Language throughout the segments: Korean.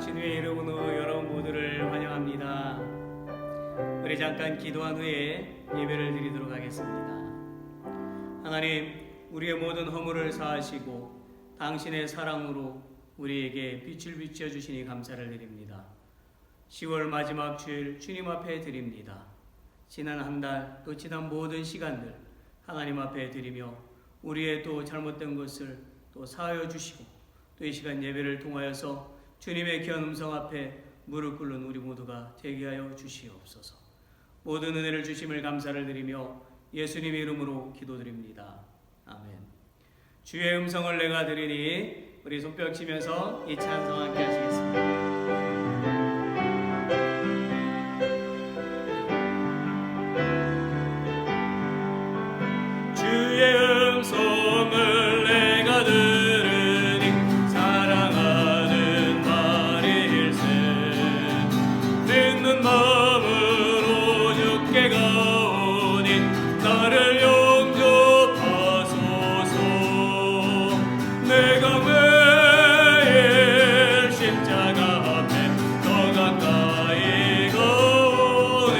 주님의 이름으로 여러분 모두를 환영합니다. 우리 잠깐 기도한 후에 예배를 드리도록 하겠습니다. 하나님, 우리의 모든 허물을 사하시고 당신의 사랑으로 우리에게 빛을 비춰주시니 감사를 드립니다. 10월 마지막 주일 주님 앞에 드립니다. 지난 한 달 또 지난 모든 시간들 하나님 앞에 드리며 우리의 또 잘못된 것을 또 사하여 주시고 또 이 시간 예배를 통하여서 주님의 귀한 음성 앞에 무릎 꿇는 우리 모두가 되게 하여 주시옵소서. 모든 은혜를 주심을 감사를 드리며 예수님의 이름으로 기도드립니다. 아멘. 주의 음성을 내가 들으니 우리 손뼉 치면서 이 찬송 함께 하시겠습니다. 음성을 내가 들으니 사랑하는 말일세. 듣는 마음으로 주께 가오니 나를 용접하소서. 내가 매일 십자가 앞에 더 가까이 가오니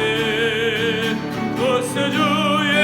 구세주의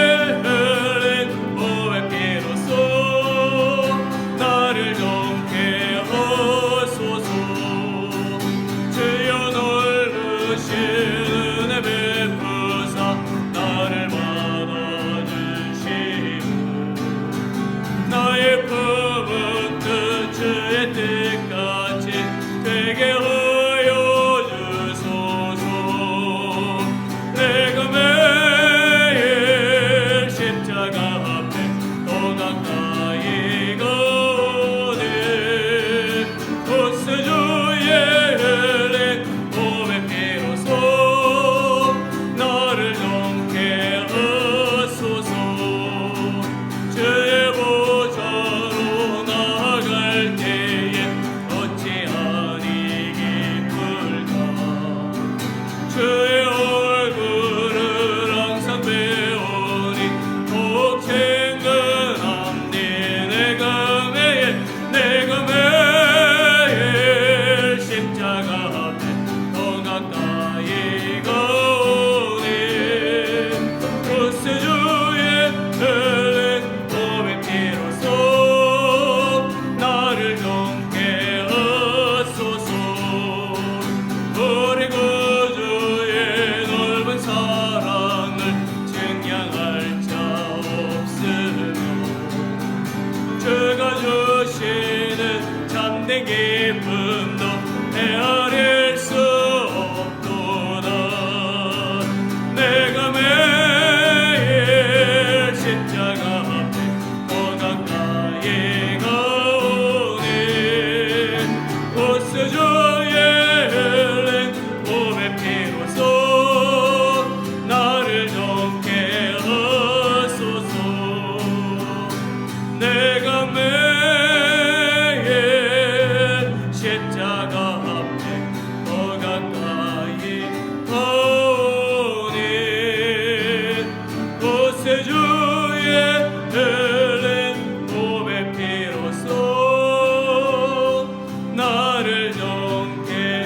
나를 정케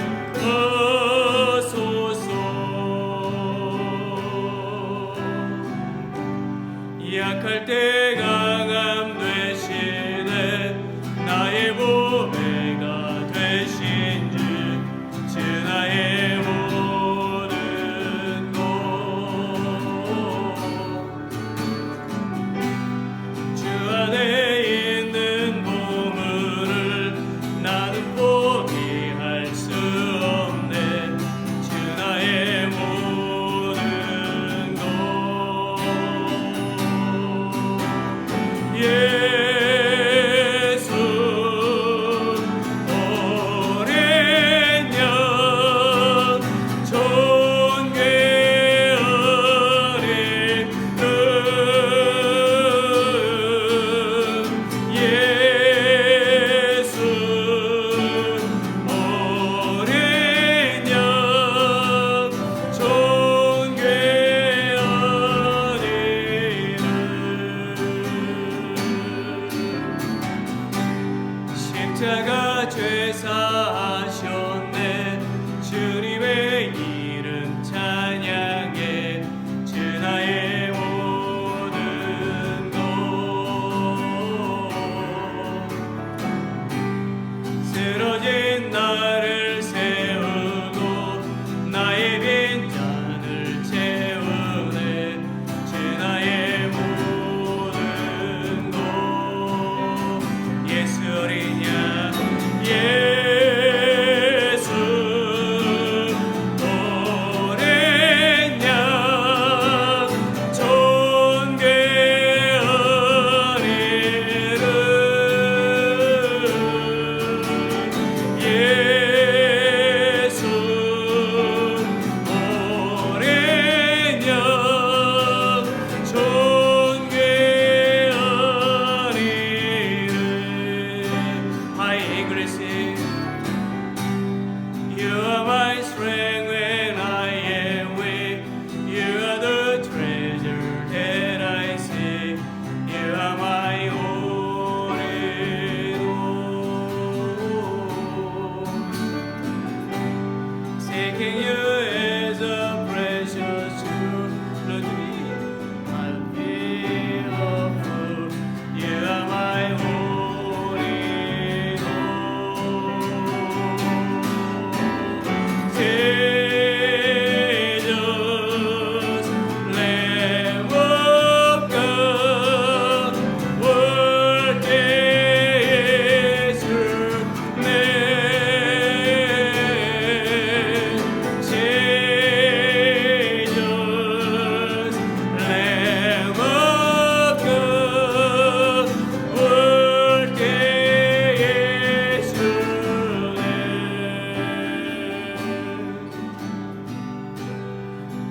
하소서.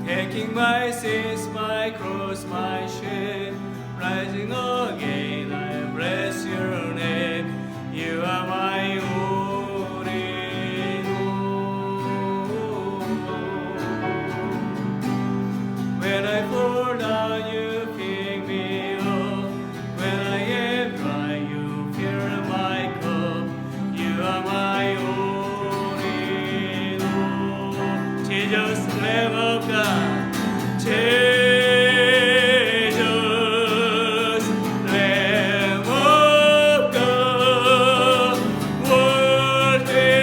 taking my sins, my cross, my shame, rising again, I bless your name. You are my all in all. When I fall down, you pick me up. When I am dry, you fill my cup. You are my all in all. Jesus, Lamb of God. Jesus, Lamb of God, worthy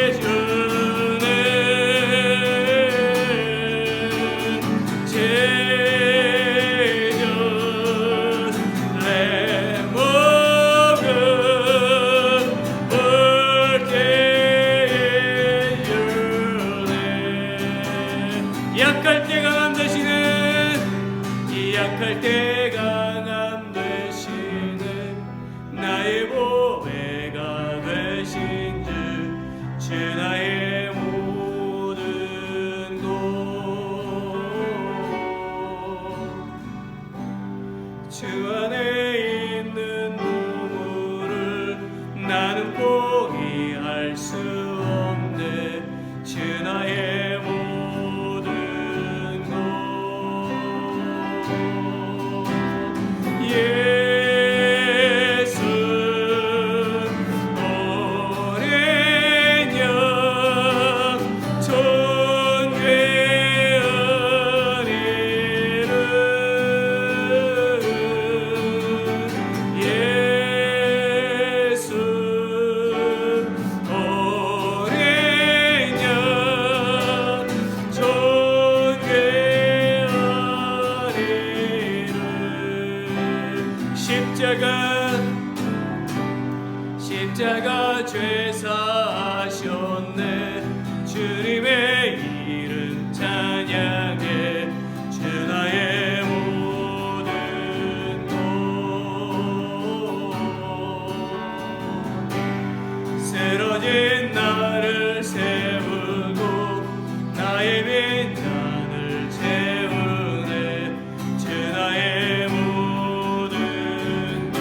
is your name. Jesus, Lamb of God, worthy is your name. 약할 때 강함 되시네, 약할 때 강함 되시네, 나의 보배가 되신 주 나의 모든 것. 주 안에 있는 눈물을 나는 포기할 수 없네. 주 나의 모든 것. 예수 어린 양 존귀한 이름. 예수 어린 양 존귀한 이름. 십자가 죄 사하셨네. 주님의 이름 찬양해. 주 나의 모든 것. 쓰러진 나를 세우고 나의 빈잔을 채우네. 주 나의 모든 것.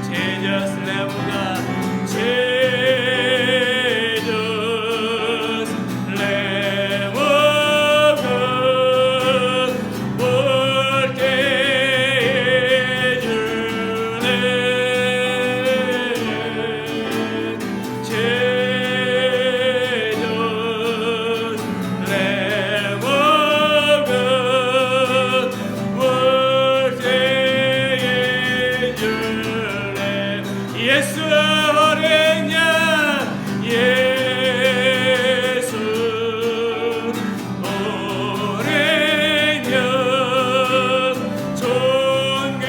Jesus, Lamb of God. Jesus, Lamb of God, worthy is your name. Jesus, Lamb of God, worthy is your name. 예수 어린 양, 예수 어린 양 존귀한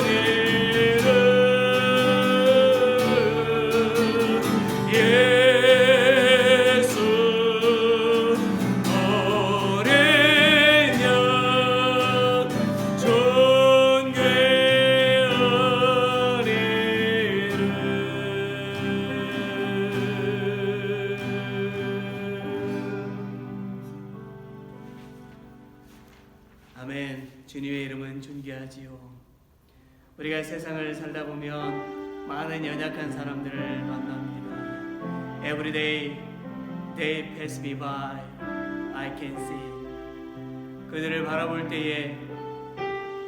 이름. 예수 어린 양 존귀한 아멘. 주님의 이름은 존귀하지요. 우리가 세상을 살다 보면 많은 연약한 사람들을 만납니다. Every day they pass me by, I can see. 그들을 바라볼 때에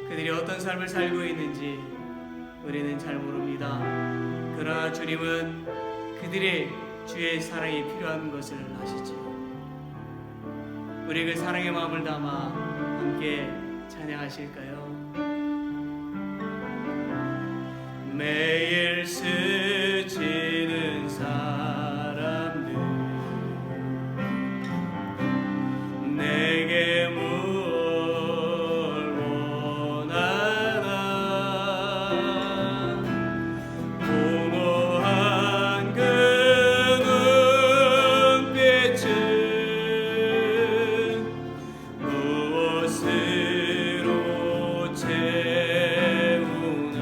그들이 어떤 삶을 살고 있는지 우리는 잘 모릅니다. 그러나 주님은 그들의 주의 사랑이 필요한 것을 아시지요. 우리 그 사랑의 마음을 담아 함께 찬양하실까요? 매일 스치는 사람들 내게 뭘 원하나. 공허한 그 눈빛은 무엇으로 채우나.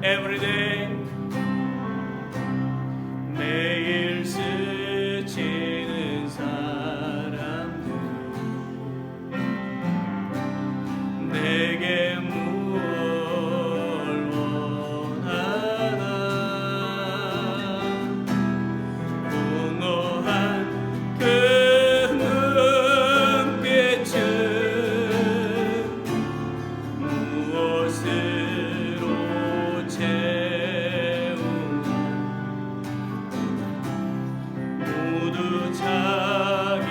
every day. 매일 스치는 사람들 내게 무엇 원하나. 공허한 그 눈빛은 무엇으로 채우나. 모두 자기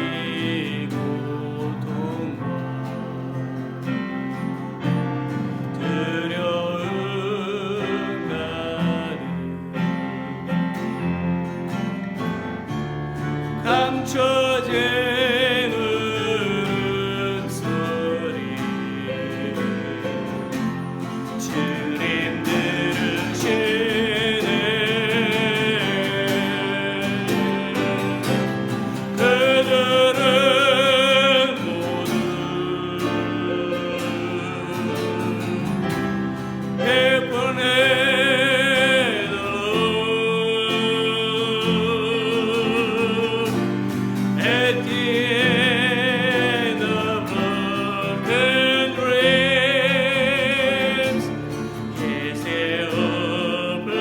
고통과 두려움 가득 감춰진 울음소리. 주님 들으시네. 그들은 모두 베풀네 the Lord. At the end of broken dreams, He's the open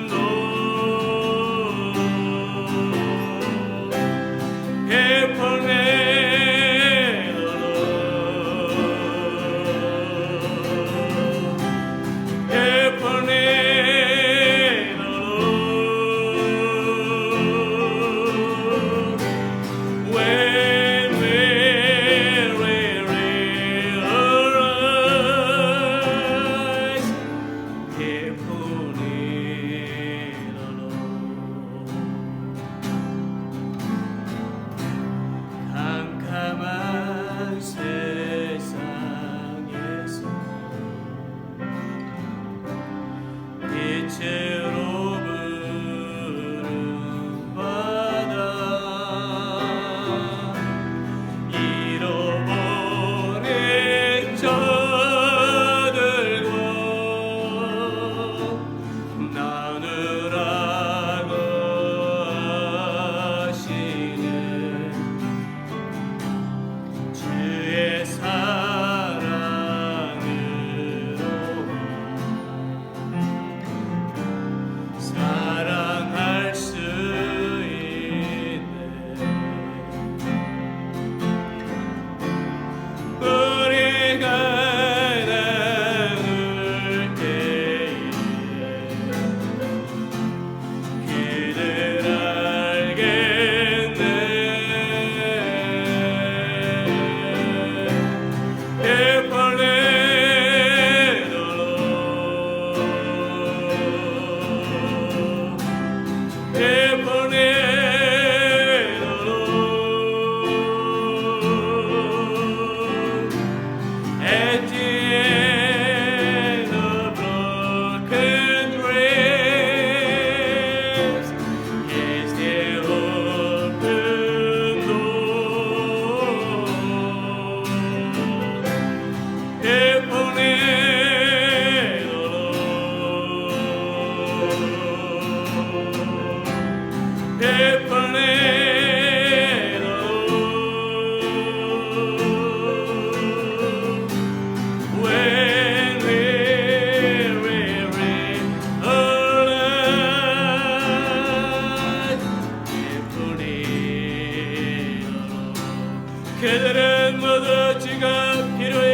door. 베풀네 the Lord. 베풀네 the Lord. When weary arise, 베풀네 the Lord. 캄캄한 세상에서 빛으로 부름받아 잃어버린 저들과 나누라고 하시는 주의 사랑으로 사랑할 수 있네. 우리가 나눌 때에 그들 알겠네. 베풀네 the Lord. 베풀네 the Lord. At the end of broken dreams, He's the open door. 베풀네 the Lord. 베풀네 the Lord. When weary arise, 베풀네 the Lord. 그들은 모두 지각 필요해.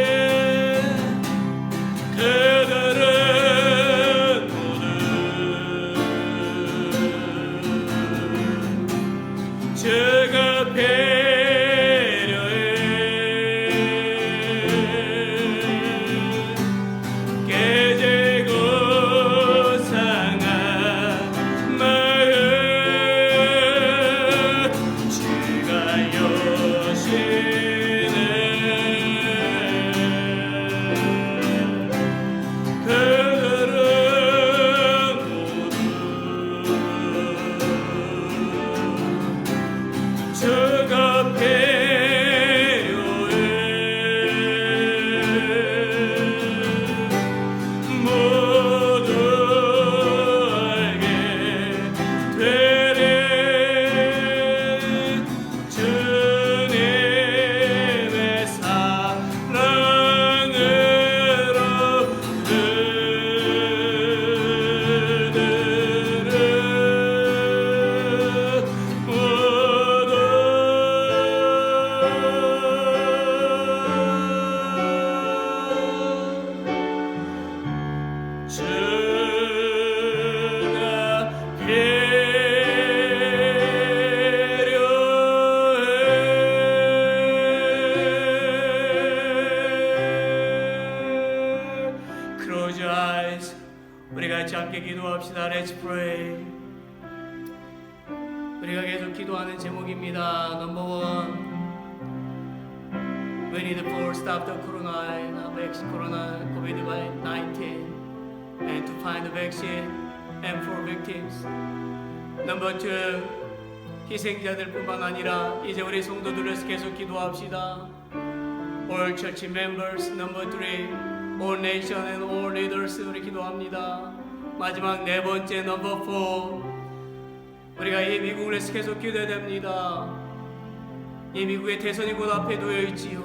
우리 같이 함께 기도합시다. Let's pray. 우리가 계속 기도하는 제목입니다. Number one, we need to stop the corona COVID-19 and to find the vaccine and for victims. Number two, 희생자들뿐만 아니라 이제 우리 성도들을 계속 기도합시다. All church members. Number three, all nation and all leaders. 우리 기도합니다. 마지막 네 번째 Number four, 우리가 이 미국을 계속 기도해야 됩니다. 이 미국의 대선이 곧 앞에 놓여 있지요.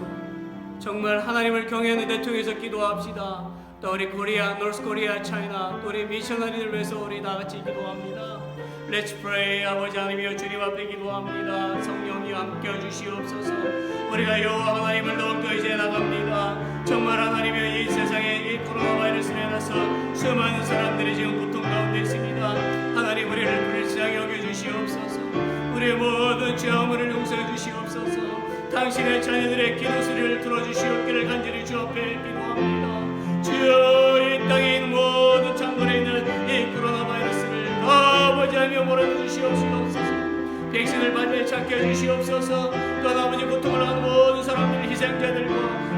정말 하나님을 경외하는 대통령에서 기도합시다. 또 우리 코리아, 노스 코리아, 차이나, 또 우리 미셔너리를 위해서 우리 다 같이 기도합니다. Let's pray. 아버지 하나님이여 주님 앞에 기도합니다. 성령님 함께해 주시옵소서. 우리가 여호와 하나님을 더욱더 이제 나갑니다. 정말 하나님이여 이 세상에 이 코로나 바이러스로 인해서 수많은 사람들이 지금 고통 가운데 있습니다. 하나님 우리를 불쌍히 여겨주시옵소서. 우리의 모든 죄악물을 용서해 주시옵소서. 당신의 자녀들의 기도 소리를 들어주시옵기를 간절히 주 앞에 기도합니다. 주여 이 땅에 있는 모든 창고에 있는 이 코로나 바이러스를 아버지 하며 몰아주시옵소서. 백신을 빨리 찾게 해주시옵소서. 또 아버지 고통을 하는 모든 사람들 희생자들과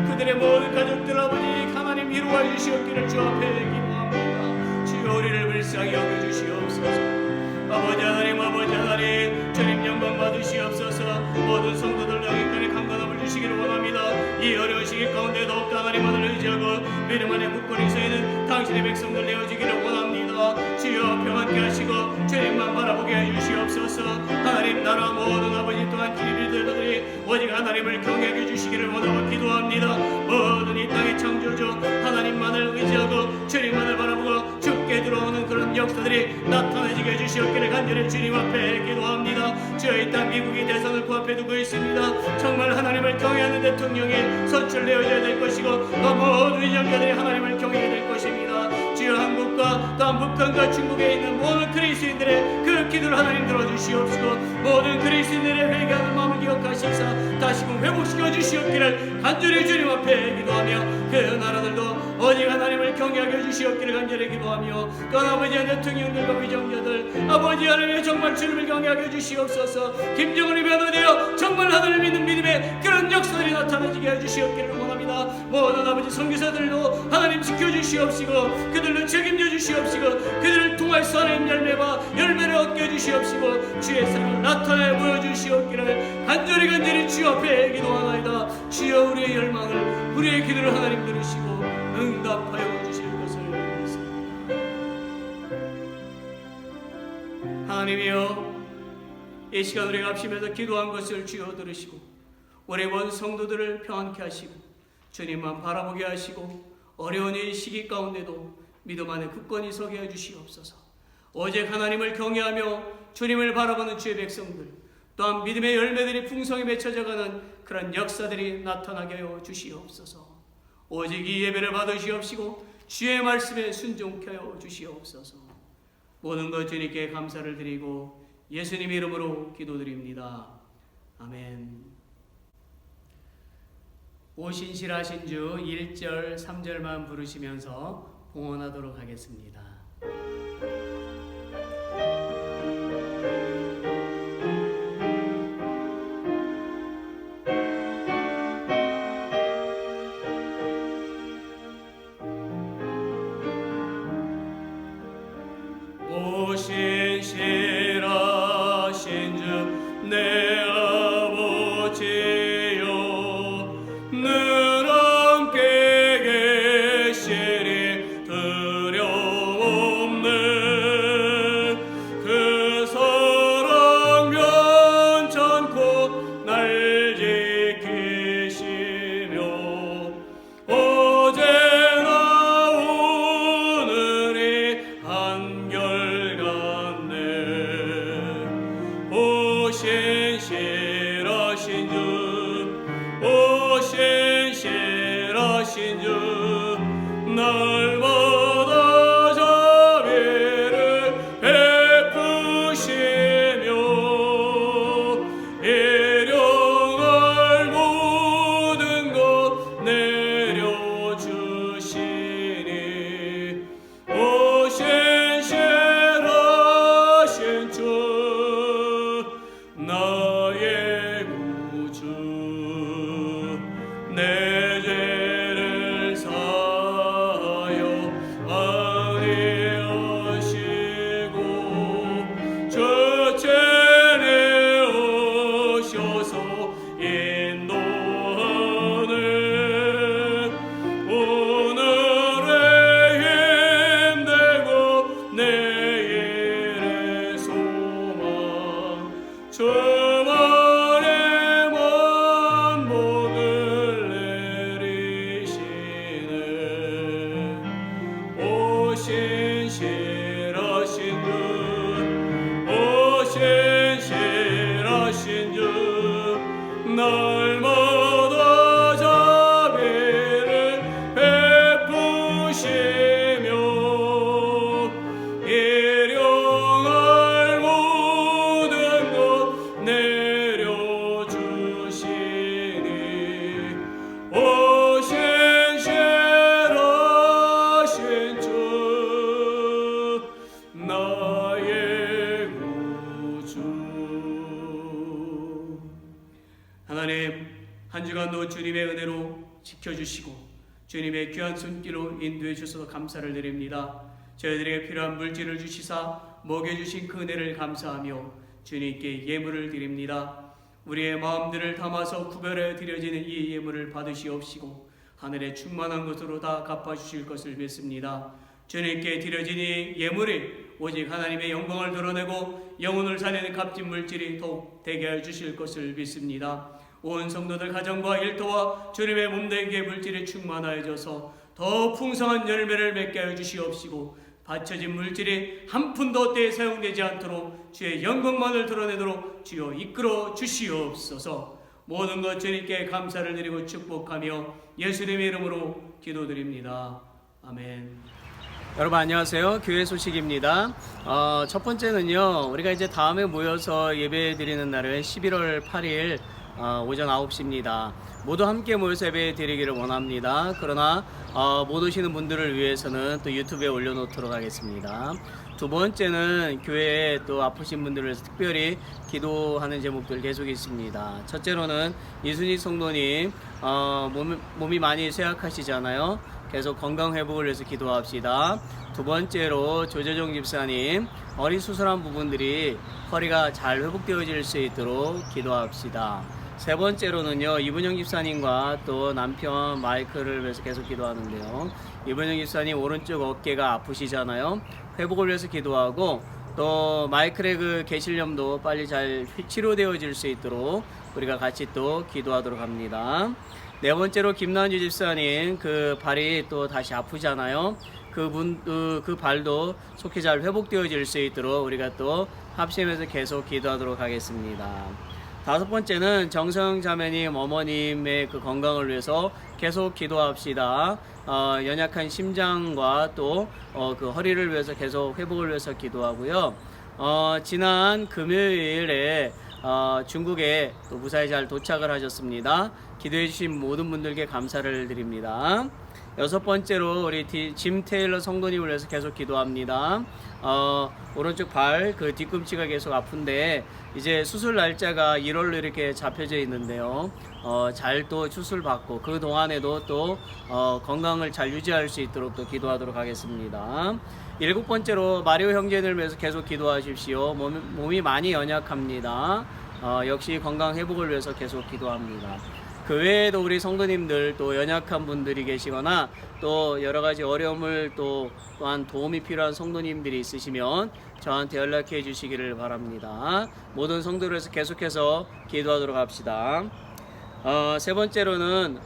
그들의 모든 가족들 아버지 하나님 위로해 주시옵기를 주 앞에 기도합니다. 주여 우리를 불쌍히 여겨주시옵소서. 아버지 하나님 주님 영광 받으시옵소서. 모든 성도들 여기까지 강건함을 주시기를 원합니다. 이 어려운 시기 가운데 더욱더 하나님만을 의지하고 믿음 안에 굳건히 서있는 당신의 백성들 되어지기를 원합니다. 주여 평안케 하시고 주님만 바라보게 해주시옵소서. 하나님 나라 모든 아버지 또한 기리들들이 오직 하나님을 경외하게 주시기를 원하고 기도합니다. 모든 이 땅의 창조주 하나님만을 의지하고 주님만을 바라보고 죽게 들어오는 그런 역사들이 나타나지게 해주시옵기를 간절히 주님 앞에 기도합니다. 주여 이 땅 미국이 대선을 코앞에 두고 있습니다. 정말 하나님을 경외하는 대통령이 선출되어져야 될 것이고 또 모든 위정자들이 하나님을 경외해야 될 것입니다. 주여 한국과 또한 북한과 중국에 있는 모든 그리스도인들의 그 기도를 하나님 들어주시옵시고 모든 그리스도인들의 회개하는 마음을 기억하시사 다시금 회복시켜 주시옵기를 간절히 주님 앞에 기도하며 그 나라들도 오직 하나님을 경외하게 해주시옵기를 간절히 기도하며 또 아버지의 대통령들과 위정자들 아버지 하나님의 정말 주님을 경외하게 해주시옵소서. 김정은이 변화되어 정말 하나님을 믿는 믿음의 그런 역사들이 나타나지게 해주시옵기를 원합니다. 모든 아버지 선교사들도 하나님 지켜주시옵시고 그들로 책임져 주시옵시고 그들을 통해서 하나님 열매를 얻게 해주시옵시고 주의 사랑을 나타내 보여주시옵기를 간절히 주 앞에 기도하나이다. 주여 우리의 열망을 우리의 기도를 하나님 들으시고 응답하여 주실 것을 믿습니다. 하나님이여 이 시간 우리가 합심해서 기도한 것을 주여 들으시고 우리 모든 성도들을 평안케 하시고 주님만 바라보게 하시고 어려운 이 시기 가운데도 믿음 안에 굳건히 서게 해주시옵소서. 오직 하나님을 경외하며 주님을 바라보는 주의 백성들 또한 믿음의 열매들이 풍성히 맺혀져가는 그런 역사들이 나타나게 하여 주시옵소서. 오직 이 예배를 받으시옵시고 주의 말씀에 순종케 하여 주시옵소서. 모든 것 주님께 감사를 드리고 예수님 이름으로 기도드립니다. 아멘. 오신실하신 주 1절 3절만 부르시면서 봉헌하도록 하겠습니다. 오신실하신 주 내 아버지여 늘 함께 계시리 두려움없네. 그 사랑 변찮고 날 지키시며 어제나 오늘이 한결같네. 오신실하신 주 오신실하신 주 날마다 자비를 베푸시며 일용할 모든 것 내려주시니 오신 지켜주시고 주님의 귀한 손길로 인도해 주셔서 감사를 드립니다. 저희들에게 필요한 물질을 주시사 먹여주신 그 은혜를 감사하며 주님께 예물을 드립니다. 우리의 마음들을 담아서 구별해 드려지는 이 예물을 받으시옵시고 하늘의 충만한 것으로 다 갚아주실 것을 믿습니다. 주님께 드려진 이 예물이 오직 하나님의 영광을 드러내고 영혼을 살리는 값진 물질이 더욱 되게 해 주실 것을 믿습니다. 온 성도들 가정과 일터와 주님의 몸된 물질이 충만하여져서 더 풍성한 열매를 맺게 하여 주시옵시고 바쳐진 물질이 한 푼도 떼 사용되지 않도록 주의 영광만을 드러내도록 주여 이끌어 주시옵소서. 모든 것 주님께 감사를 드리고 축복하며 예수님의 이름으로 기도드립니다. 아멘. 여러분 안녕하세요. 교회 소식입니다. 첫 번째는요, 우리가 이제 다음에 모여서 예배 드리는 날은 11월 8일 오전 9시입니다. 모두 함께 모여서 예배 드리기를 원합니다. 그러나 못 오시는 분들을 위해서는 또 유튜브에 올려놓도록 하겠습니다. 두 번째는 교회에 또 아프신 분들을 위해서 특별히 기도하는 제목들 계속 있습니다. 첫째로는 이순희 성도님 몸이 많이 쇠약하시잖아요. 계속 건강 회복을 위해서 기도합시다. 두 번째로 조재종 집사님 어린 수술한 부분들이 허리가 잘 회복되어질 수 있도록 기도합시다. 세 번째로는요, 이분영 집사님과 또 남편 마이클을 위해서 계속 기도하는데요. 이분영 집사님 오른쪽 어깨가 아프시잖아요. 회복을 위해서 기도하고 또 마이클의 그 개실염도 빨리 잘 치료되어질 수 있도록 우리가 같이 또 기도하도록 합니다. 네 번째로 김난주 집사님 그 발이 또 다시 아프잖아요. 그 발도 속히 잘 회복되어질 수 있도록 우리가 또 합심해서 계속 기도하도록 하겠습니다. 다섯 번째는 정성 자매님 어머님의 그 건강을 위해서 계속 기도합시다. 연약한 심장과 또 그 허리를 위해서 계속 회복을 위해서 기도하고요. 지난 금요일에 중국에 또 무사히 잘 도착을 하셨습니다. 기도해 주신 모든 분들께 감사를 드립니다. 여섯 번째로 우리 짐 테일러 성도님을 위해서 계속 기도합니다. 오른쪽 발 그 뒤꿈치가 계속 아픈데 이제 수술 날짜가 1월로 이렇게 잡혀져 있는데요. 잘 또 수술 받고 그 동안에도 또 건강을 잘 유지할 수 있도록 또 기도하도록 하겠습니다. 일곱 번째로 마리오 형제들 위해서 계속 기도하십시오. 몸이 많이 연약합니다. 역시 건강 회복을 위해서 계속 기도합니다. 그 외에도 우리 성도님들 또 연약한 분들이 계시거나 또 여러 가지 어려움을 또한 도움이 필요한 성도님들이 있으시면 저한테 연락해 주시기를 바랍니다. 모든 성도를 위해서 계속해서 기도하도록 합시다. 세 번째로는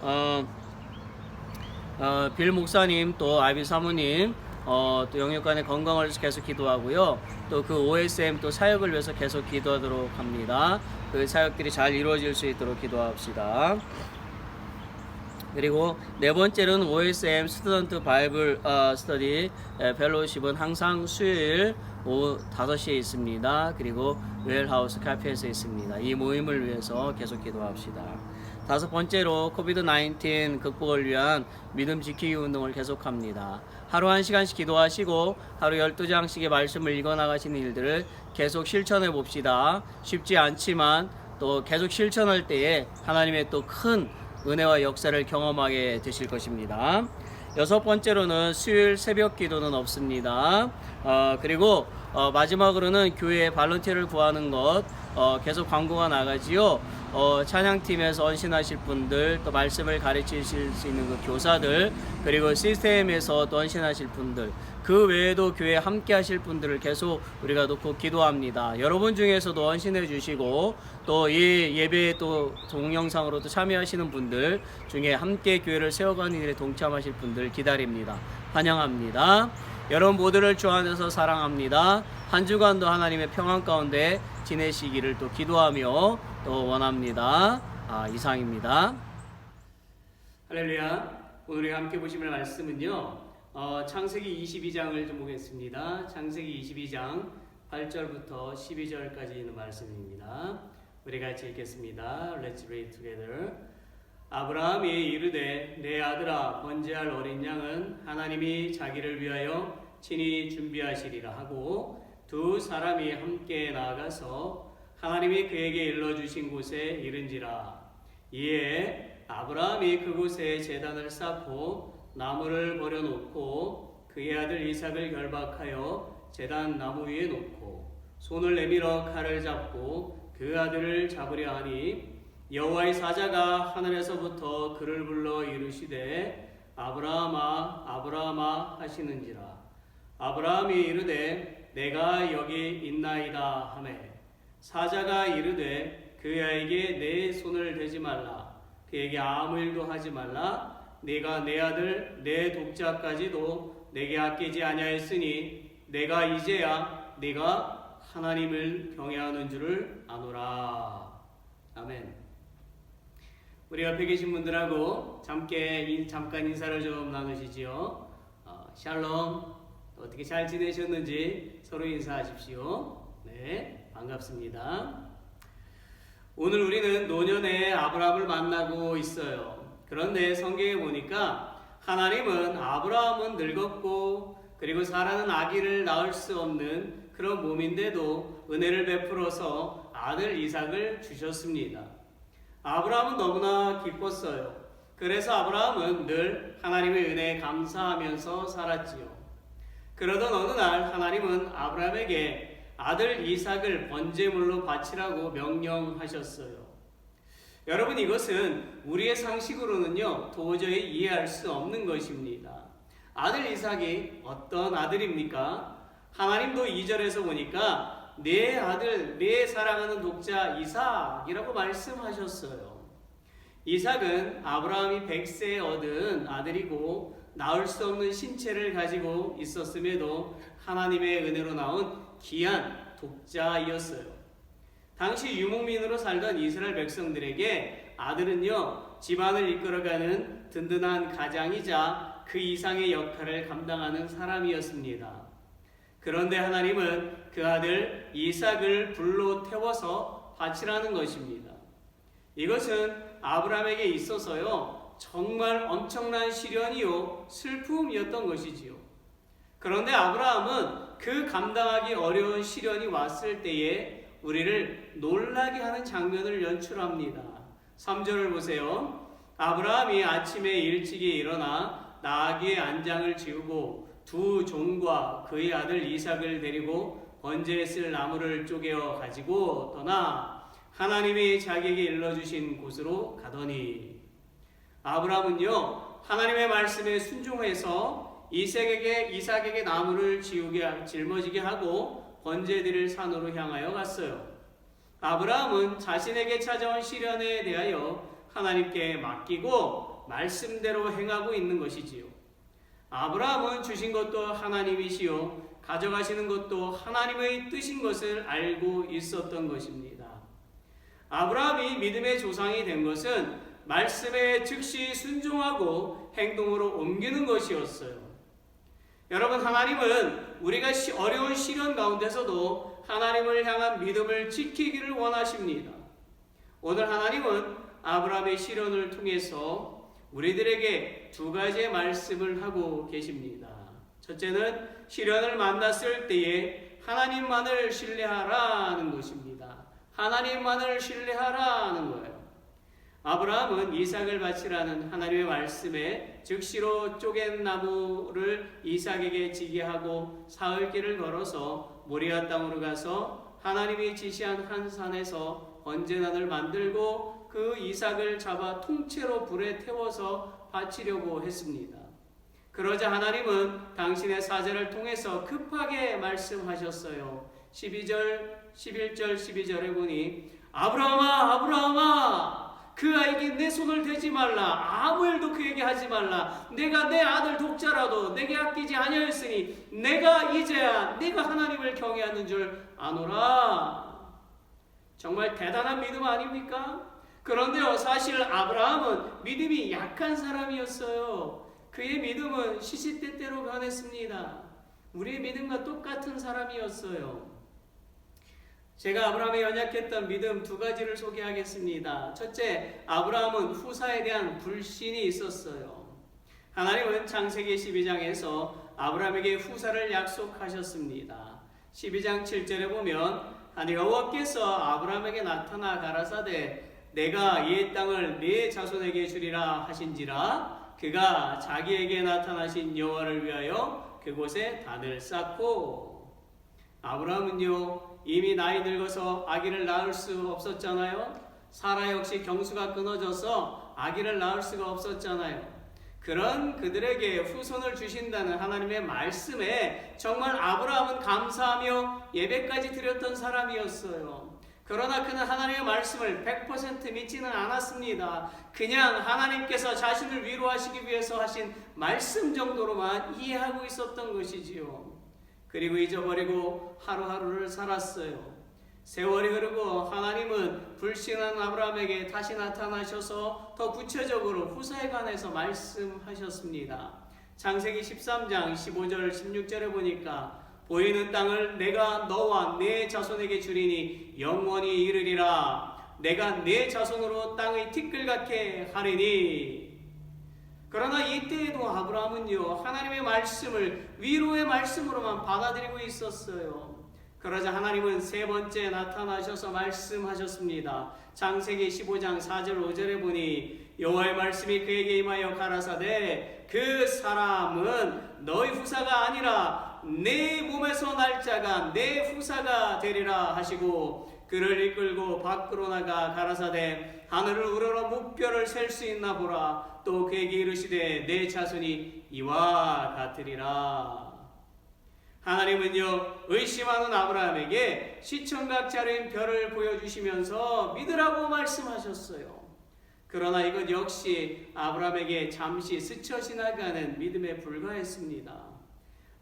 빌 목사님 또 아이비 사모님 또 영육간의 건강을 위해서 계속 기도하고요. 또 그 OSM 또 사역을 위해서 계속 기도하도록 합니다. 그 사역들이 잘 이루어질 수 있도록 기도합시다. 그리고 네 번째는 OSM 스튜던트 바이블 스터디 펠로우십은 항상 수요일 오후 5시에 있습니다. 그리고 웰하우스 카페에서 있습니다. 이 모임을 위해서 계속 기도합시다. 다섯 번째로 코비드-19 극복을 위한 믿음 지키기 운동을 계속합니다. 하루 1시간씩 기도하시고 하루 12장씩의 말씀을 읽어나가시는 일들을 계속 실천해 봅시다. 쉽지 않지만 또 계속 실천할 때에 하나님의 또 큰 은혜와 역사를 경험하게 되실 것입니다. 여섯 번째로는 수요일 새벽 기도는 없습니다. 그리고 마지막으로는 교회에 발런티어를 구하는 것 계속 광고가 나가지요. 찬양팀에서 헌신하실 분들, 또 말씀을 가르치실 수 있는 그 교사들, 그리고 시스템에서 또 헌신하실 분들, 그 외에도 교회에 함께 하실 분들을 계속 우리가 놓고 기도합니다. 여러분 중에서도 헌신해 주시고 또 이 예배에 또 동영상으로 또 참여하시는 분들 중에 함께 교회를 세워가는 일에 동참하실 분들 기다립니다. 환영합니다. 여러분 모두를 주 안에서 사랑합니다. 한 주간도 하나님의 평안 가운데 지내시기를 또 기도하며 또 원합니다. 이상입니다. 할렐루야. 오늘 함께 보실 말씀은요, 창세기 22장을 좀 보겠습니다. 창세기 22장 8절부터 12절까지 있는 말씀입니다. 우리 같이 읽겠습니다. Let's read together. 아브라함이 이르되 내 아들아 번제할 어린 양은 하나님이 자기를 위하여 친히 준비하시리라 하고 두 사람이 함께 나아가서 하나님이 그에게 일러주신 곳에 이른지라. 이에 아브라함이 그곳에 제단을 쌓고 나무를 버려놓고 그의 아들 이삭을 결박하여 제단 나무 위에 놓고 손을 내밀어 칼을 잡고 그 아들을 잡으려 하니 여호와의 사자가 하늘에서부터 그를 불러 이르시되 아브라함아 아브라함아 하시는지라. 아브라함이 이르되 내가 여기 있나이다 하매 사자가 이르되 그 아이에게 내 손을 대지 말라. 그에게 아무 일도 하지 말라. 네가 내 아들 내 독자까지도 내게 아끼지 아니하였으니 내가 이제야 네가 하나님을 경외하는 줄을 아노라. 아멘. 우리 옆에 계신 분들하고 잠깐 인사를 좀 나누시지요. 샬롬. 어떻게 잘 지내셨는지 서로 인사하십시오. 네, 반갑습니다. 오늘 우리는 노년의 아브라함을 만나고 있어요. 그런데 성경에 보니까 하나님은 아브라함은 늙었고 그리고 사라는 아기를 낳을 수 없는 그런 몸인데도 은혜를 베풀어서 아들 이삭을 주셨습니다. 아브라함은 너무나 기뻤어요. 그래서 아브라함은 늘 하나님의 은혜에 감사하면서 살았지요. 그러던 어느 날 하나님은 아브라함에게 아들 이삭을 번제물로 바치라고 명령하셨어요. 여러분, 이것은 우리의 상식으로는요 도저히 이해할 수 없는 것입니다. 아들 이삭이 어떤 아들입니까? 하나님도 2절에서 보니까 내 아들, 내 사랑하는 독자 이삭이라고 말씀하셨어요. 이삭은 아브라함이 100세에 얻은 아들이고 낳을 수 없는 신체를 가지고 있었음에도 하나님의 은혜로 나온 귀한 독자이었어요. 당시 유목민으로 살던 이스라엘 백성들에게 아들은요 집안을 이끌어가는 든든한 가장이자 그 이상의 역할을 감당하는 사람이었습니다. 그런데 하나님은 그 아들 이삭을 불로 태워서 바치라는 것입니다. 이것은 아브라함에게 있어서요 정말 엄청난 시련이요 슬픔이었던 것이지요. 그런데 아브라함은 그 감당하기 어려운 시련이 왔을 때에 우리를 놀라게 하는 장면을 연출합니다. 3절을 보세요. 아브라함이 아침에 일찍이 일어나 나귀의 안장을 지우고 두 종과 그의 아들 이삭을 데리고 번제에 쓸 나무를 쪼개어 가지고 떠나 하나님이 자기에게 일러주신 곳으로 가더니, 아브라함은요 하나님의 말씀에 순종해서 이삭에게 나무를 짊어지게 하고 번제드릴 산으로 향하여 갔어요. 아브라함은 자신에게 찾아온 시련에 대하여 하나님께 맡기고 말씀대로 행하고 있는 것이지요. 아브라함은 주신 것도 하나님이시요 가져가시는 것도 하나님의 뜻인 것을 알고 있었던 것입니다. 아브라함이 믿음의 조상이 된 것은 말씀에 즉시 순종하고 행동으로 옮기는 것이었어요. 여러분, 하나님은 우리가 어려운 시련 가운데서도 하나님을 향한 믿음을 지키기를 원하십니다. 오늘 하나님은 아브라함의 시련을 통해서 우리들에게 두 가지의 말씀을 하고 계십니다. 첫째는 시련을 만났을 때에 하나님만을 신뢰하라는 것입니다. 하나님만을 신뢰하라는 거예요. 아브라함은 이삭을 바치라는 하나님의 말씀에 즉시로 쪼갠 나무를 이삭에게 지게 하고 사흘길을 걸어서 모리아 땅으로 가서 하나님이 지시한 한 산에서 번제단을 만들고 그 이삭을 잡아 통째로 불에 태워서 바치려고 했습니다. 그러자 하나님은 당신의 사자를 통해서 급하게 말씀하셨어요. 11절 12절에 보니 아브라함아 아브라함아 그 아이에게 내 손을 대지 말라. 아무 일도 그에게 하지 말라. 내가 내 아들 독자라도 내게 아끼지 아니하였으니 내가 이제야 내가 하나님을 경외하는 줄 아노라. 정말 대단한 믿음 아닙니까? 그런데요, 사실 아브라함은 믿음이 약한 사람이었어요. 그의 믿음은 시시때때로 변했습니다. 우리의 믿음과 똑같은 사람이었어요. 제가 아브라함의 연약했던 믿음 두 가지를 소개하겠습니다. 첫째, 아브라함은 후사에 대한 불신이 있었어요. 하나님은 창세기 12장에서 아브라함에게 후사를 약속하셨습니다. 12장 7절에 보면 여호와께서 아브라함에게 나타나 가라사대 내가 이 땅을 네 자손에게 주리라 하신지라 그가 자기에게 나타나신 여호와를 위하여 그곳에 단을 쌓고. 아브라함은요 이미 나이 늙어서 아기를 낳을 수 없었잖아요. 사라 역시 경수가 끊어져서 아기를 낳을 수가 없었잖아요. 그런 그들에게 후손을 주신다는 하나님의 말씀에 정말 아브라함은 감사하며 예배까지 드렸던 사람이었어요. 그러나 그는 하나님의 말씀을 100% 믿지는 않았습니다. 그냥 하나님께서 자신을 위로하시기 위해서 하신 말씀 정도로만 이해하고 있었던 것이지요. 그리고 잊어버리고 하루하루를 살았어요. 세월이 흐르고 하나님은 불신한 아브라함에게 다시 나타나셔서 더 구체적으로 후사에 관해서 말씀하셨습니다. 창세기 13장 15절 16절에 보니까 보이는 땅을 내가 너와 네 자손에게 주리니 영원히 이르리라. 내가 네 자손으로 땅의 티끌같게 하리니. 그러나 이때에도 아브라함은요 하나님의 말씀을 위로의 말씀으로만 받아들이고 있었어요. 그러자 하나님은 세 번째 나타나셔서 말씀하셨습니다. 창세기 15장 4절 5절에 보니 여호와의 말씀이 그에게 임하여 가라사대 그 사람은 너희 후사가 아니라 내 몸에서 날 자가 내 후사가 되리라 하시고 그를 이끌고 밖으로 나가 가라사대 하늘을 우러러 무뼈를 셀 수 있나 보라. 또 그에게 이르시되 내 자손이 이와 같으리라. 하나님은요 의심하는 아브라함에게 시청각자료인 별을 보여주시면서 믿으라고 말씀하셨어요. 그러나 이것 역시 아브라함에게 잠시 스쳐 지나가는 믿음에 불과했습니다.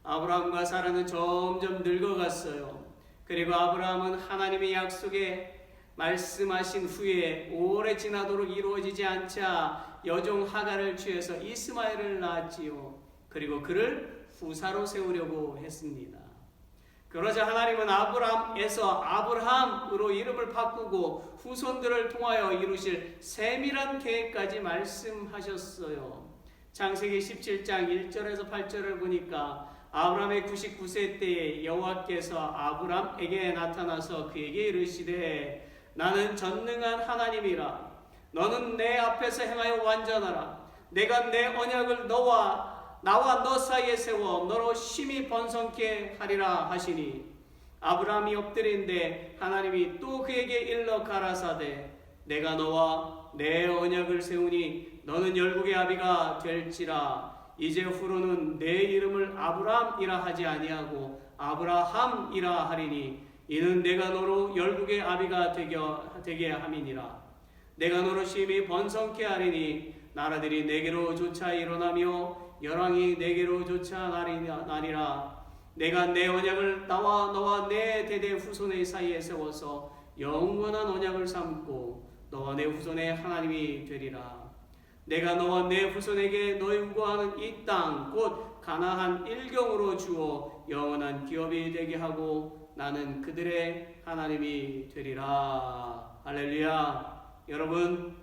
아브라함과 사라는 점점 늙어갔어요. 그리고 아브라함은 하나님의 약속에 말씀하신 후에 오래 지나도록 이루어지지 않자 여종 하갈을 취해서 이스마엘을 낳았지요. 그리고 그를 후사로 세우려고 했습니다. 그러자 하나님은 아브람에서 아브라함으로 이름을 바꾸고 후손들을 통하여 이루실 세밀한 계획까지 말씀하셨어요. 창세기 17장 1절에서 8절을 보니까 아브람의 99세 때에 여호와께서 아브람에게 나타나서 그에게 이르시되 나는 전능한 하나님이라. 너는 내 앞에서 행하여 완전하라. 내가 내 언약을 나와 너 사이에 세워 너로 심히 번성케 하리라 하시니 아브라함이 엎드린데 하나님이 또 그에게 일러 가라사대 내가 너와 내 언약을 세우니 너는 열국의 아비가 될지라. 이제 후로는 내 이름을 아브람이라 하지 아니하고 아브라함이라 하리니 이는 내가 너로 열국의 아비가 되게 함이니라. 내가 너로 심히 번성케 하리니 나라들이 내게로 조차 일어나며 열왕이 내게로 조차 나리라. 내가 내 언약을 나와 너와 내 대대 후손의 사이에 세워서 영원한 언약을 삼고 너와 내 후손의 하나님이 되리라. 내가 너와 내 후손에게 너희 우거하는 이 땅 곧 가나안 일경으로 주어 영원한 기업이 되게 하고 나는 그들의 하나님이 되리라. 할렐루야. 여러분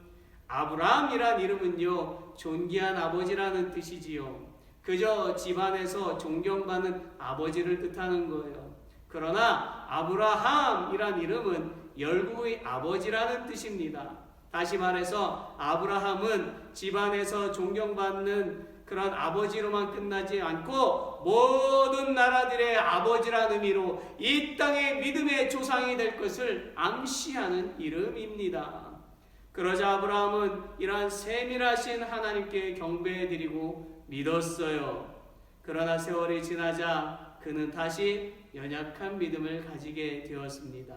아브라함이란 이름은요 존귀한 아버지라는 뜻이지요. 그저 집안에서 존경받는 아버지를 뜻하는 거예요. 그러나 아브라함이란 이름은 열국의 아버지라는 뜻입니다. 다시 말해서 아브라함은 집안에서 존경받는 그런 아버지로만 끝나지 않고 모든 나라들의 아버지라는 의미로 이 땅의 믿음의 조상이 될 것을 암시하는 이름입니다. 그러자 아브라함은 이러한 세밀하신 하나님께 경배해드리고 믿었어요. 그러나 세월이 지나자 그는 다시 연약한 믿음을 가지게 되었습니다.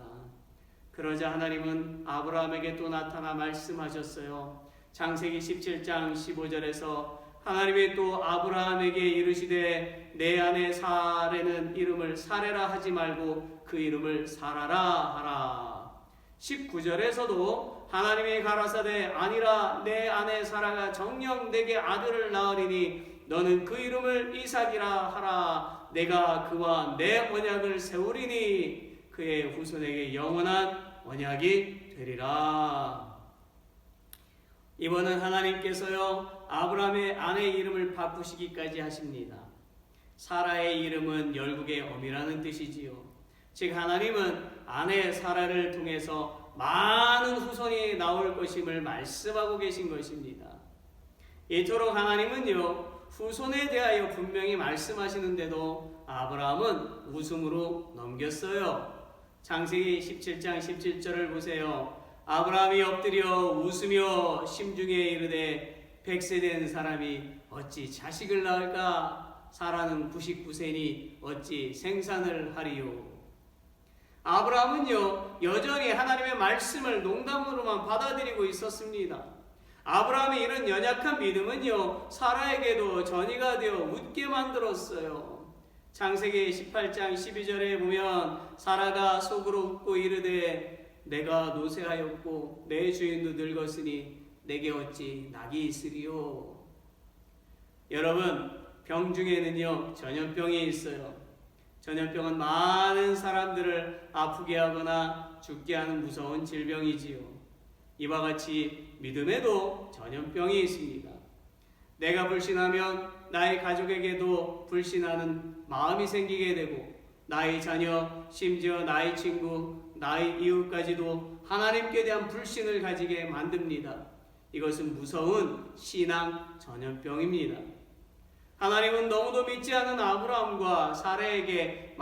그러자 하나님은 아브라함에게 또 나타나 말씀하셨어요. 창세기 17장 15절에서 하나님이 또 아브라함에게 이르시되 내 아내 사레는 이름을 사레라 하지 말고 그 이름을 사라라 하라. 19절에서도 하나님이 가라사대 아니라 내 아내 사라가 정녕 내게 아들을 낳으리니 너는 그 이름을 이삭이라 하라. 내가 그와 내 언약을 세우리니 그의 후손에게 영원한 언약이 되리라. 이번은 하나님께서요 아브라함의 아내의 이름을 바꾸시기까지 하십니다. 사라의 이름은 열국의 어미라는 뜻이지요. 즉 하나님은 아내 사라를 통해서 많은 후손이 나올 것임을 말씀하고 계신 것입니다. 이토록 하나님은요, 후손에 대하여 분명히 말씀하시는데도 아브라함은 웃음으로 넘겼어요. 창세기 17장 17절을 보세요. 아브라함이 엎드려 웃으며 심중에 이르되 100세 된 사람이 어찌 자식을 낳을까? 사라는 99세니 어찌 생산을 하리요? 아브라함은요, 여전히 하나님의 말씀을 농담으로만 받아들이고 있었습니다. 아브라함의 이런 연약한 믿음은요, 사라에게도 전이가 되어 웃게 만들었어요. 창세기 18장 12절에 보면 사라가 속으로 웃고 이르되 내가 노쇠하였고 내 주인도 늙었으니 내게 어찌 낙이 있으리요? 여러분, 병 중에는요, 전염병이 있어요. 전염병은 많은 사람들을 아프게 하거나 죽게 하는 무서운 질병이지요. 이와 같이 믿음에도 전염병이 있습니다. 내가 불신하면 나의 가족에게도 불신하는 마음이 생기게 되고 나의 자녀, 심지어 나의 친구, 나의 이웃까지도 하나님께 대한 불신을 가지게 만듭니다. 이것은 무서운 신앙 전염병입니다. 하나님은 너무도 믿지 않은 아브라함과 사라에게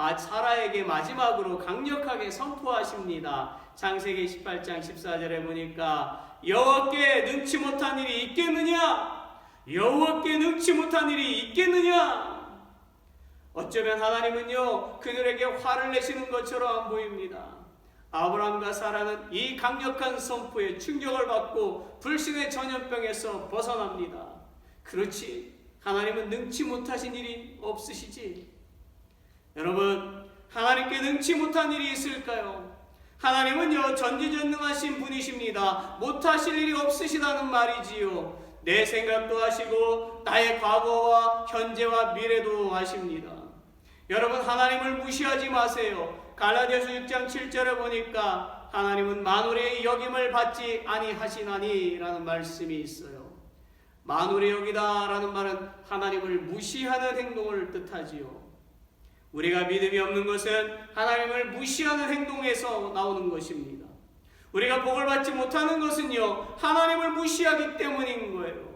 마지막으로 강력하게 선포하십니다. 창세기 18장 14절에 보니까 여호와께 능치 못한 일이 있겠느냐? 여호와께 능치 못한 일이 있겠느냐? 어쩌면 하나님은요, 그들에게 화를 내시는 것처럼 안 보입니다. 아브라함과 사라는 이 강력한 선포에 충격을 받고 불신의 전염병에서 벗어납니다. 그렇지, 하나님은 능치 못하신 일이 없으시지? 여러분, 하나님께 능치 못한 일이 있을까요? 하나님은요, 전지전능하신 분이십니다. 못하실 일이 없으시다는 말이지요. 내 생각도 하시고 나의 과거와 현재와 미래도 아십니다. 여러분, 하나님을 무시하지 마세요. 갈라디아서 6장 7절에 보니까 하나님은 만물의 여김을 받지 아니하시나니 라는 말씀이 있어요. 만물의 여기다 라는 말은 하나님을 무시하는 행동을 뜻하지요. 우리가 믿음이 없는 것은 하나님을 무시하는 행동에서 나오는 것입니다. 우리가 복을 받지 못하는 것은요, 하나님을 무시하기 때문인 거예요.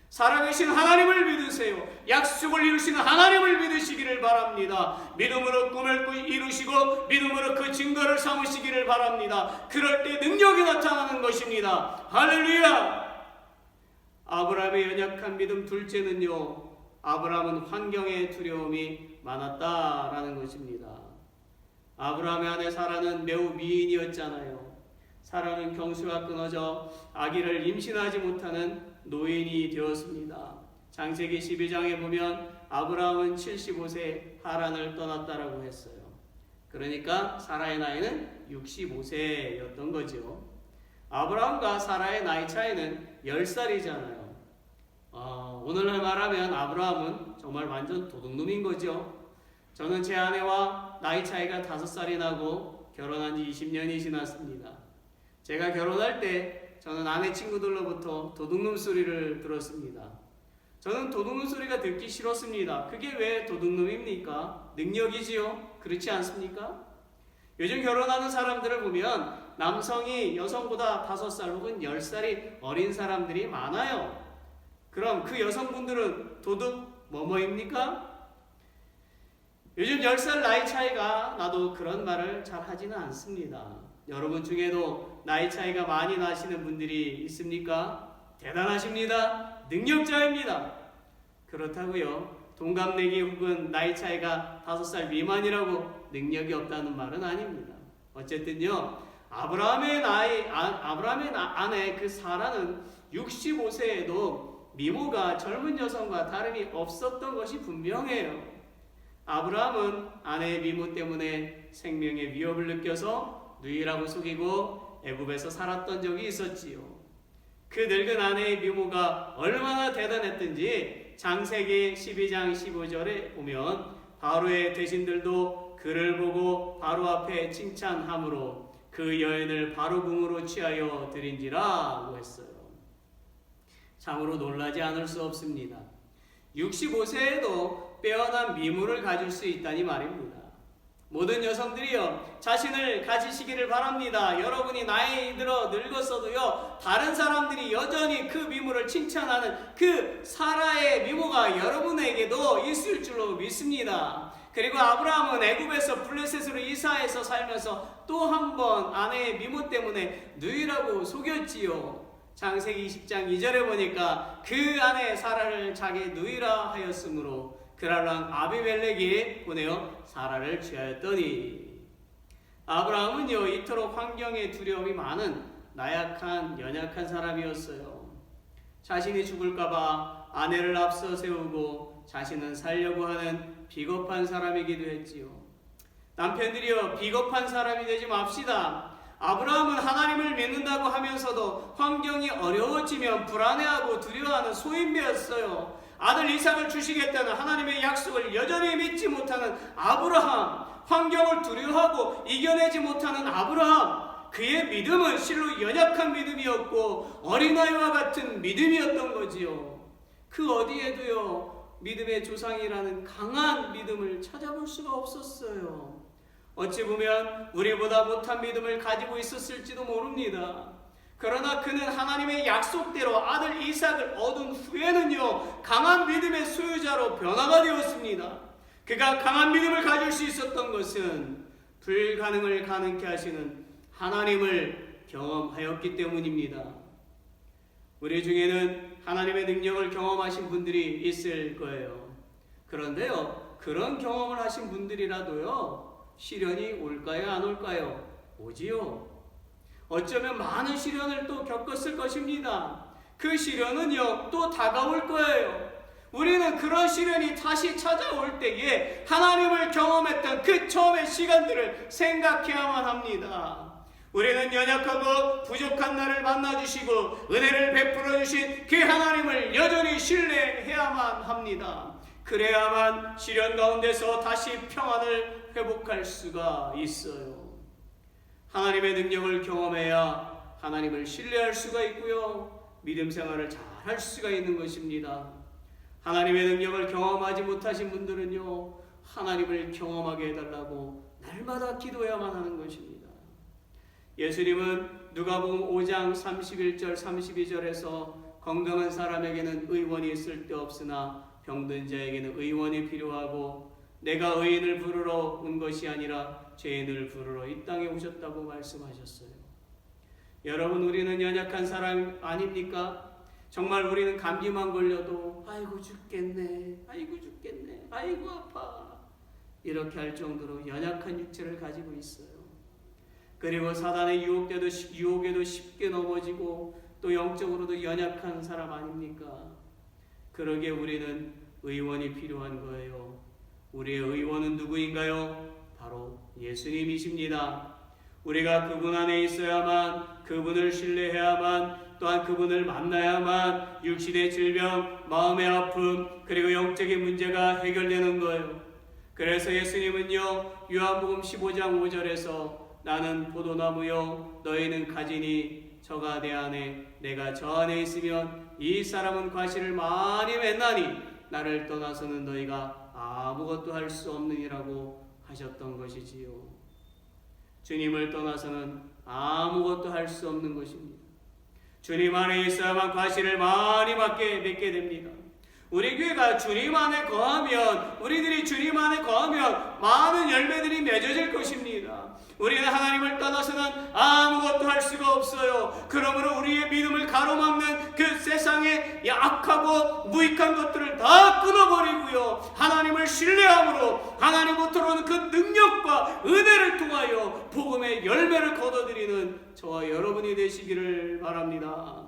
살아계신 하나님을 믿으세요. 약속을 이루시는 하나님을 믿으시기를 바랍니다. 믿음으로 꿈을 이루시고 믿음으로 그 증거를 삼으시기를 바랍니다. 그럴 때 능력이 나타나는 것입니다. 할렐루야! 아브라함의 연약한 믿음 둘째는요, 아브라함은 환경의 두려움이 많았다라는 것입니다. 아브라함의 아내 사라는 매우 미인이었잖아요. 사라는 경수가 끊어져 아기를 임신하지 못하는 노인이 되었습니다. 창세기 12장에 보면 아브라함은 75세 하란을 떠났다라고 했어요. 그러니까 사라의 나이는 65세였던 거죠. 아브라함과 사라의 나이 차이는 10살이잖아요. 오늘날 말하면 아브라함은 정말 완전 도둑놈인 거죠. 저는 제 아내와 나이 차이가 5살이 나고 결혼한 지 20년이 지났습니다. 제가 결혼할 때 저는 아내 친구들로부터 도둑놈 소리를 들었습니다. 저는 도둑놈 소리가 듣기 싫었습니다. 그게 왜 도둑놈입니까? 능력이지요? 그렇지 않습니까? 요즘 결혼하는 사람들을 보면 남성이 여성보다 5살 혹은 10살이 어린 사람들이 많아요. 그럼 그 여성분들은 도둑 뭐뭐입니까? 요즘 10살 나이 차이가 나도 그런 말을 잘 하지는 않습니다. 여러분 중에도 나이 차이가 많이 나시는 분들이 있습니까? 대단하십니다. 능력자입니다. 그렇다고요, 동갑내기 혹은 나이 차이가 5살 미만이라고 능력이 없다는 말은 아닙니다. 어쨌든요, 아브라함의 아내 그 사라는 65세에도 미모가 젊은 여성과 다름이 없었던 것이 분명해요. 아브라함은 아내의 미모 때문에 생명의 위협을 느껴서 누이라고 속이고 애굽에서 살았던 적이 있었지요. 그 늙은 아내의 미모가 얼마나 대단했던지 창세기 12장 15절에 보면 바로의 대신들도 그를 보고 바로 앞에 칭찬함으로 그 여인을 바로 궁으로 취하여 드린지라고 했어요. 참으로 놀라지 않을 수 없습니다. 65세에도 빼어난 미모를 가질 수 있다니 말입니다. 모든 여성들이요, 자신을 가지시기를 바랍니다. 여러분이 나이 들어 늙었어도요, 다른 사람들이 여전히 그 미모를 칭찬하는 그 사라의 미모가 여러분에게도 있을 줄로 믿습니다. 그리고 아브라함은 애굽에서 블레셋으로 이사해서 살면서 또 한 번 아내의 미모 때문에 누이라고 속였지요. 창세기 20장 2절에 보니까 그 아내 사라를 자기 누이라 하였으므로 그날 왕 아비멜렉이 보내어 사라를 취하였더니, 아브라함은요, 이토록 환경에 두려움이 많은 나약한 연약한 사람이었어요. 자신이 죽을까봐 아내를 앞서 세우고 자신은 살려고 하는 비겁한 사람이기도 했지요. 남편들이여, 비겁한 사람이 되지 맙시다. 아브라함은 하나님을 믿는다고 하면서도 환경이 어려워지면 불안해하고 두려워하는 소인배였어요. 아들 이삭을 주시겠다는 하나님의 약속을 여전히 믿지 못하는 아브라함, 환경을 두려워하고 이겨내지 못하는 아브라함, 그의 믿음은 실로 연약한 믿음이었고 어린아이와 같은 믿음이었던 거지요. 그 어디에도요, 믿음의 조상이라는 강한 믿음을 찾아볼 수가 없었어요. 어찌 보면 우리보다 못한 믿음을 가지고 있었을지도 모릅니다. 그러나 그는 하나님의 약속대로 아들 이삭을 얻은 후에는요, 강한 믿음의 소유자로 변화가 되었습니다. 그가 강한 믿음을 가질 수 있었던 것은 불가능을 가능케 하시는 하나님을 경험하였기 때문입니다. 우리 중에는 하나님의 능력을 경험하신 분들이 있을 거예요. 그런데요, 그런 경험을 하신 분들이라도요, 시련이 올까요, 안 올까요? 오지요. 어쩌면 많은 시련을 또 겪었을 것입니다. 그 시련은요, 또 다가올 거예요. 우리는 그런 시련이 다시 찾아올 때에 하나님을 경험했던 그 처음의 시간들을 생각해야만 합니다. 우리는 연약하고 부족한 나를 만나주시고 은혜를 베풀어 주신 그 하나님을 여전히 신뢰해야만 합니다. 그래야만 시련 가운데서 다시 평안을 회복할 수가 있어요. 하나님의 능력을 경험해야 하나님을 신뢰할 수가 있고요, 믿음 생활을 잘 할 수가 있는 것입니다. 하나님의 능력을 경험하지 못하신 분들은요, 하나님을 경험하게 해달라고 날마다 기도해야만 하는 것입니다. 예수님은 누가복음 5장 31절 32절에서 건강한 사람에게는 의원이 쓸데없으나 병든 자에게는 의원이 필요하고 내가 의인을 부르러 온 것이 아니라 죄인을 부르러 이 땅에 오셨다고 말씀하셨어요. 여러분, 우리는 연약한 사람 아닙니까? 정말 우리는 감기만 걸려도 아이고 죽겠네, 아이고 죽겠네, 아이고 아파, 이렇게 할 정도로 연약한 육체를 가지고 있어요. 그리고 사단의 유혹에도 쉽게 넘어지고 또 영적으로도 연약한 사람 아닙니까? 그러기에 우리는 의원이 필요한 거예요. 우리의 의원은 누구인가요? 바로 예수님이십니다. 우리가 그분 안에 있어야만, 그분을 신뢰해야만, 또한 그분을 만나야만 육신의 질병, 마음의 아픔, 그리고 영적인 문제가 해결되는 거예요. 그래서 예수님은요, 요한복음 15장 5절에서 나는 포도나무요 너희는 가지니 저가 내 안에 내가 저 안에 있으면 이 사람은 과실을 많이 맺나니 나를 떠나서는 너희가 아무것도 할 수 없느니라고 하셨던 것이지요. 주님을 떠나서는 아무것도 할 수 없는 것입니다. 주님 안에 있어야만 과실을 많이 맺게 됩니다. 우리 교회가 주님 안에 거하면, 우리들이 주님 안에 거하면 많은 열매들이 맺어질 것입니다. 우리는 하나님을 떠나서는 아무것도 할 수가 없어요. 그러므로 우리의 믿음을 가로막는 그 세상의 약하고 무익한 것들을 다 끊어버리고요, 하나님을 신뢰함으로 하나님으로부터 오는 그 능력과 은혜를 통하여 복음의 열매를 거둬들이는 저와 여러분이 되시기를 바랍니다.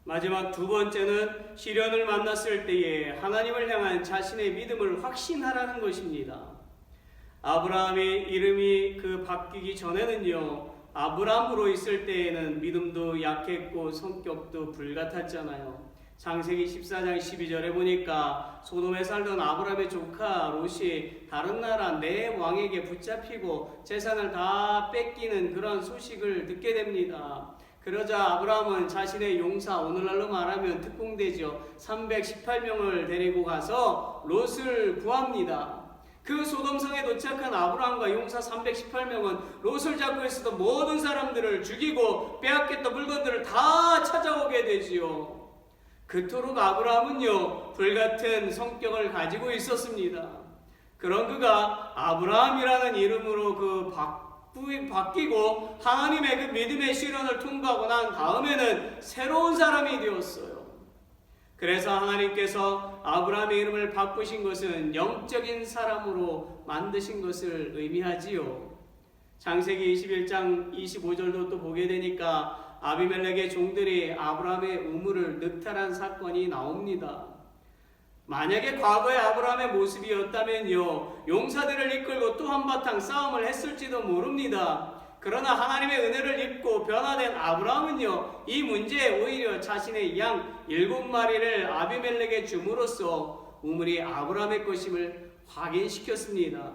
마지막 두 번째는 시련을 만났을 때에 하나님을 향한 자신의 믿음을 확신하라는 것입니다. 아브라함의 이름이 바뀌기 전에는요, 아브람으로 있을 때에는 믿음도 약했고 성격도 불같았잖아요. 창세기 14장 12절에 보니까 소돔에 살던 아브람의 조카 롯이 다른 나라 네 왕에게 붙잡히고 재산을 다 뺏기는 그런 소식을 듣게 됩니다. 그러자 아브라함은 자신의 용사, 오늘날로 말하면 특공대죠, 318명을 데리고 가서 롯을 구합니다. 그 소돔성에 도착한 아브라함과 용사 318명은 롯을 잡고 있었던 모든 사람들을 죽이고 빼앗겼던 물건들을 다 찾아오게 되지요. 그토록 아브라함은요, 불같은 성격을 가지고 있었습니다. 그런 그가 아브라함이라는 이름으로 바뀌고 하나님의 그 믿음의 시련을 통과하고 난 다음에는 새로운 사람이 되었어요. 그래서 하나님께서 아브라함의 이름을 바꾸신 것은 영적인 사람으로 만드신 것을 의미하지요. 창세기 21장 25절도 또 보게 되니까 아비멜렉의 종들이 아브라함의 우물을 늑탈한 사건이 나옵니다. 만약에 과거의 아브라함의 모습이었다면요, 용사들을 이끌고 또 한바탕 싸움을 했을지도 모릅니다. 그러나 하나님의 은혜를 입고 변화된 아브라함은요, 이 문제에 오히려 자신의 양 7마리를 아비멜렉에 줌으로써 우물이 아브라함의 것임을 확인시켰습니다.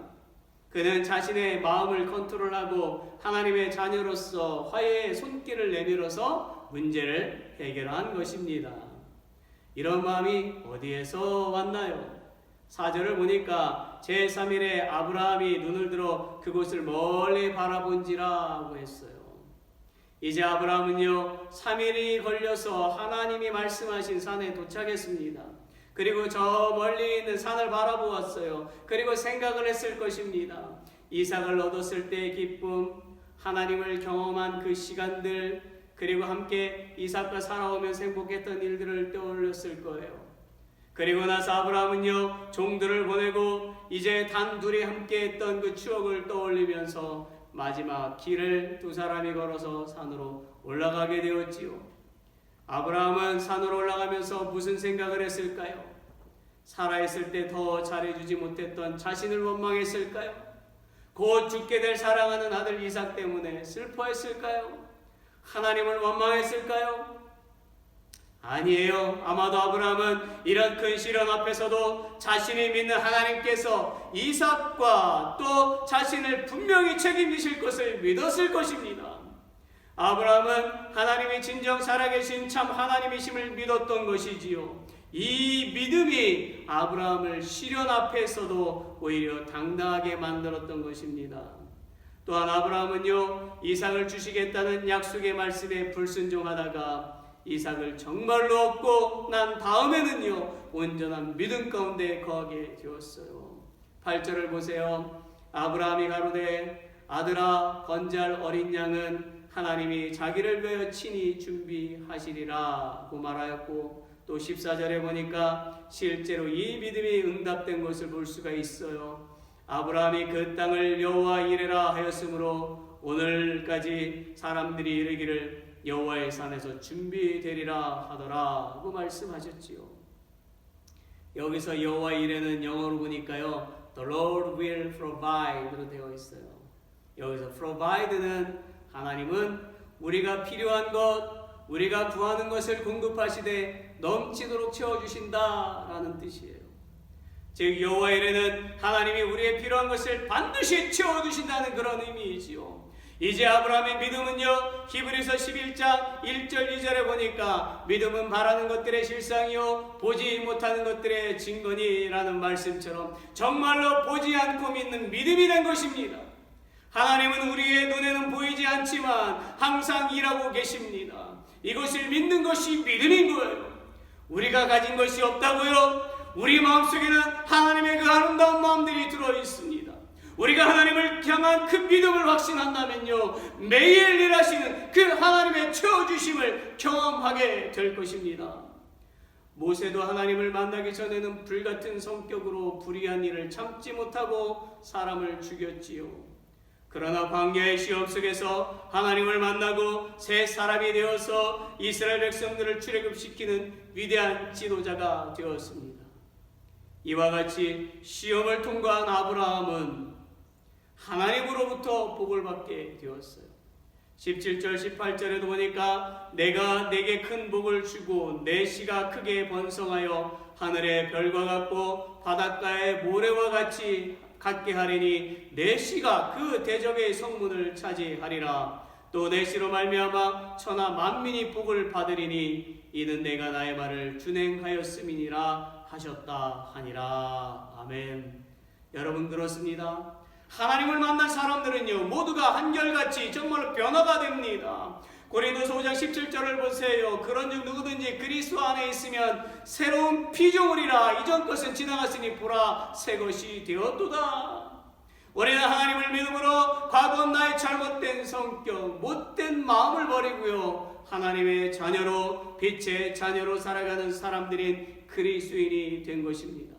그는 자신의 마음을 컨트롤하고 하나님의 자녀로서 화해의 손길을 내밀어서 문제를 해결한 것입니다. 이런 마음이 어디에서 왔나요? 4절을 보니까 제3일에 아브라함이 눈을 들어 그곳을 멀리 바라본지라고 했어요. 이제 아브라함은요, 3일이 걸려서 하나님이 말씀하신 산에 도착했습니다. 그리고 저 멀리 있는 산을 바라보았어요. 그리고 생각을 했을 것입니다. 이삭을 얻었을 때의 기쁨, 하나님을 경험한 그 시간들, 그리고 함께 이삭과 살아오면서 행복했던 일들을 떠올렸을 거예요. 그리고 나서 아브라함은요, 종들을 보내고 이제 단둘이 함께 했던 그 추억을 떠올리면서 마지막 길을 두 사람이 걸어서 산으로 올라가게 되었지요. 아브라함은 산으로 올라가면서 무슨 생각을 했을까요? 살아있을 때 더 잘해주지 못했던 자신을 원망했을까요? 곧 죽게 될 사랑하는 아들 이삭 때문에 슬퍼했을까요? 하나님을 원망했을까요? 아니에요. 아마도 아브라함은 이런 큰 시련 앞에서도 자신이 믿는 하나님께서 이삭과 또 자신을 분명히 책임지실 것을 믿었을 것입니다. 아브라함은 하나님이 진정 살아계신 참 하나님이심을 믿었던 것이지요. 이 믿음이 아브라함을 시련 앞에서도 오히려 당당하게 만들었던 것입니다. 또한 아브라함은요, 이삭을 주시겠다는 약속의 말씀에 불순종하다가 이삭을 정말로 얻고 난 다음에는요, 온전한 믿음 가운데 거하게 되었어요. 8절을 보세요. 아브라함이 가로되 아들아 건재할 어린 양은 하나님이 자기를 위하여 친히 준비하시리라고 말하였고, 또 14절에 보니까 실제로 이 믿음이 응답된 것을 볼 수가 있어요. 아브라함이 그 땅을 여호와 이레라 하였으므로 오늘까지 사람들이 이르기를 여호와의 산에서 준비되리라 하더라고 말씀하셨지요. 여기서 여호와 이레는 영어로 보니까요, The Lord will provide로 되어 있어요. 여기서 provide는 하나님은 우리가 필요한 것, 우리가 구하는 것을 공급하시되 넘치도록 채워주신다라는 뜻이에요. 즉 여호와 이레는 하나님이 우리의 필요한 것을 반드시 채워주신다는 그런 의미이지요. 이제 아브라함의 믿음은요, 히브리서 11장 1절 2절에 보니까 믿음은 바라는 것들의 실상이요 보지 못하는 것들의 증거니라는 말씀처럼 정말로 보지 않고 믿는 믿음이 된 것입니다. 하나님은 우리의 눈에는 보이지 않지만 항상 일하고 계십니다. 이것을 믿는 것이 믿음인 거예요. 우리가 가진 것이 없다고요? 우리 마음속에는 하나님의 그 아름다운 마음들이 들어있습니다. 우리가 하나님을 향한 그 믿음을 확신한다면요, 매일 일하시는 그 하나님의 채워주심을 경험하게 될 것입니다. 모세도 하나님을 만나기 전에는 불같은 성격으로 불의한 일을 참지 못하고 사람을 죽였지요. 그러나 광야의 시험 속에서 하나님을 만나고 새 사람이 되어서 이스라엘 백성들을 출애굽시키는 위대한 지도자가 되었습니다. 이와 같이 시험을 통과한 아브라함은 하나님으로부터 복을 받게 되었어요. 17절 18절에도 보니까 내가 내게 큰 복을 주고 내 씨가 크게 번성하여 하늘의 별과 같고 바닷가의 모래와 같게 하리니 내 씨가 그 대적의 성문을 차지하리라. 또 내 씨로 말미암아 천하 만민이 복을 받으리니 이는 내가 나의 말을 준행하였음이니라 하셨다 하니라. 아멘. 여러분 그렇습니다. 하나님을 만난 사람들은요 모두가 한결같이 정말로 변화가 됩니다. 고린도서 5장 17절을 보세요. 그런즉 누구든지 그리스도 안에 있으면 새로운 피조물이라 이전 것은 지나갔으니 보라 새 것이 되었도다. 우리는 하나님을 믿음으로 과거 나의 잘못된 성격, 못된 마음을 버리고요 하나님의 자녀로 빛의 자녀로 살아가는 사람들인 그리스도인이 된 것입니다.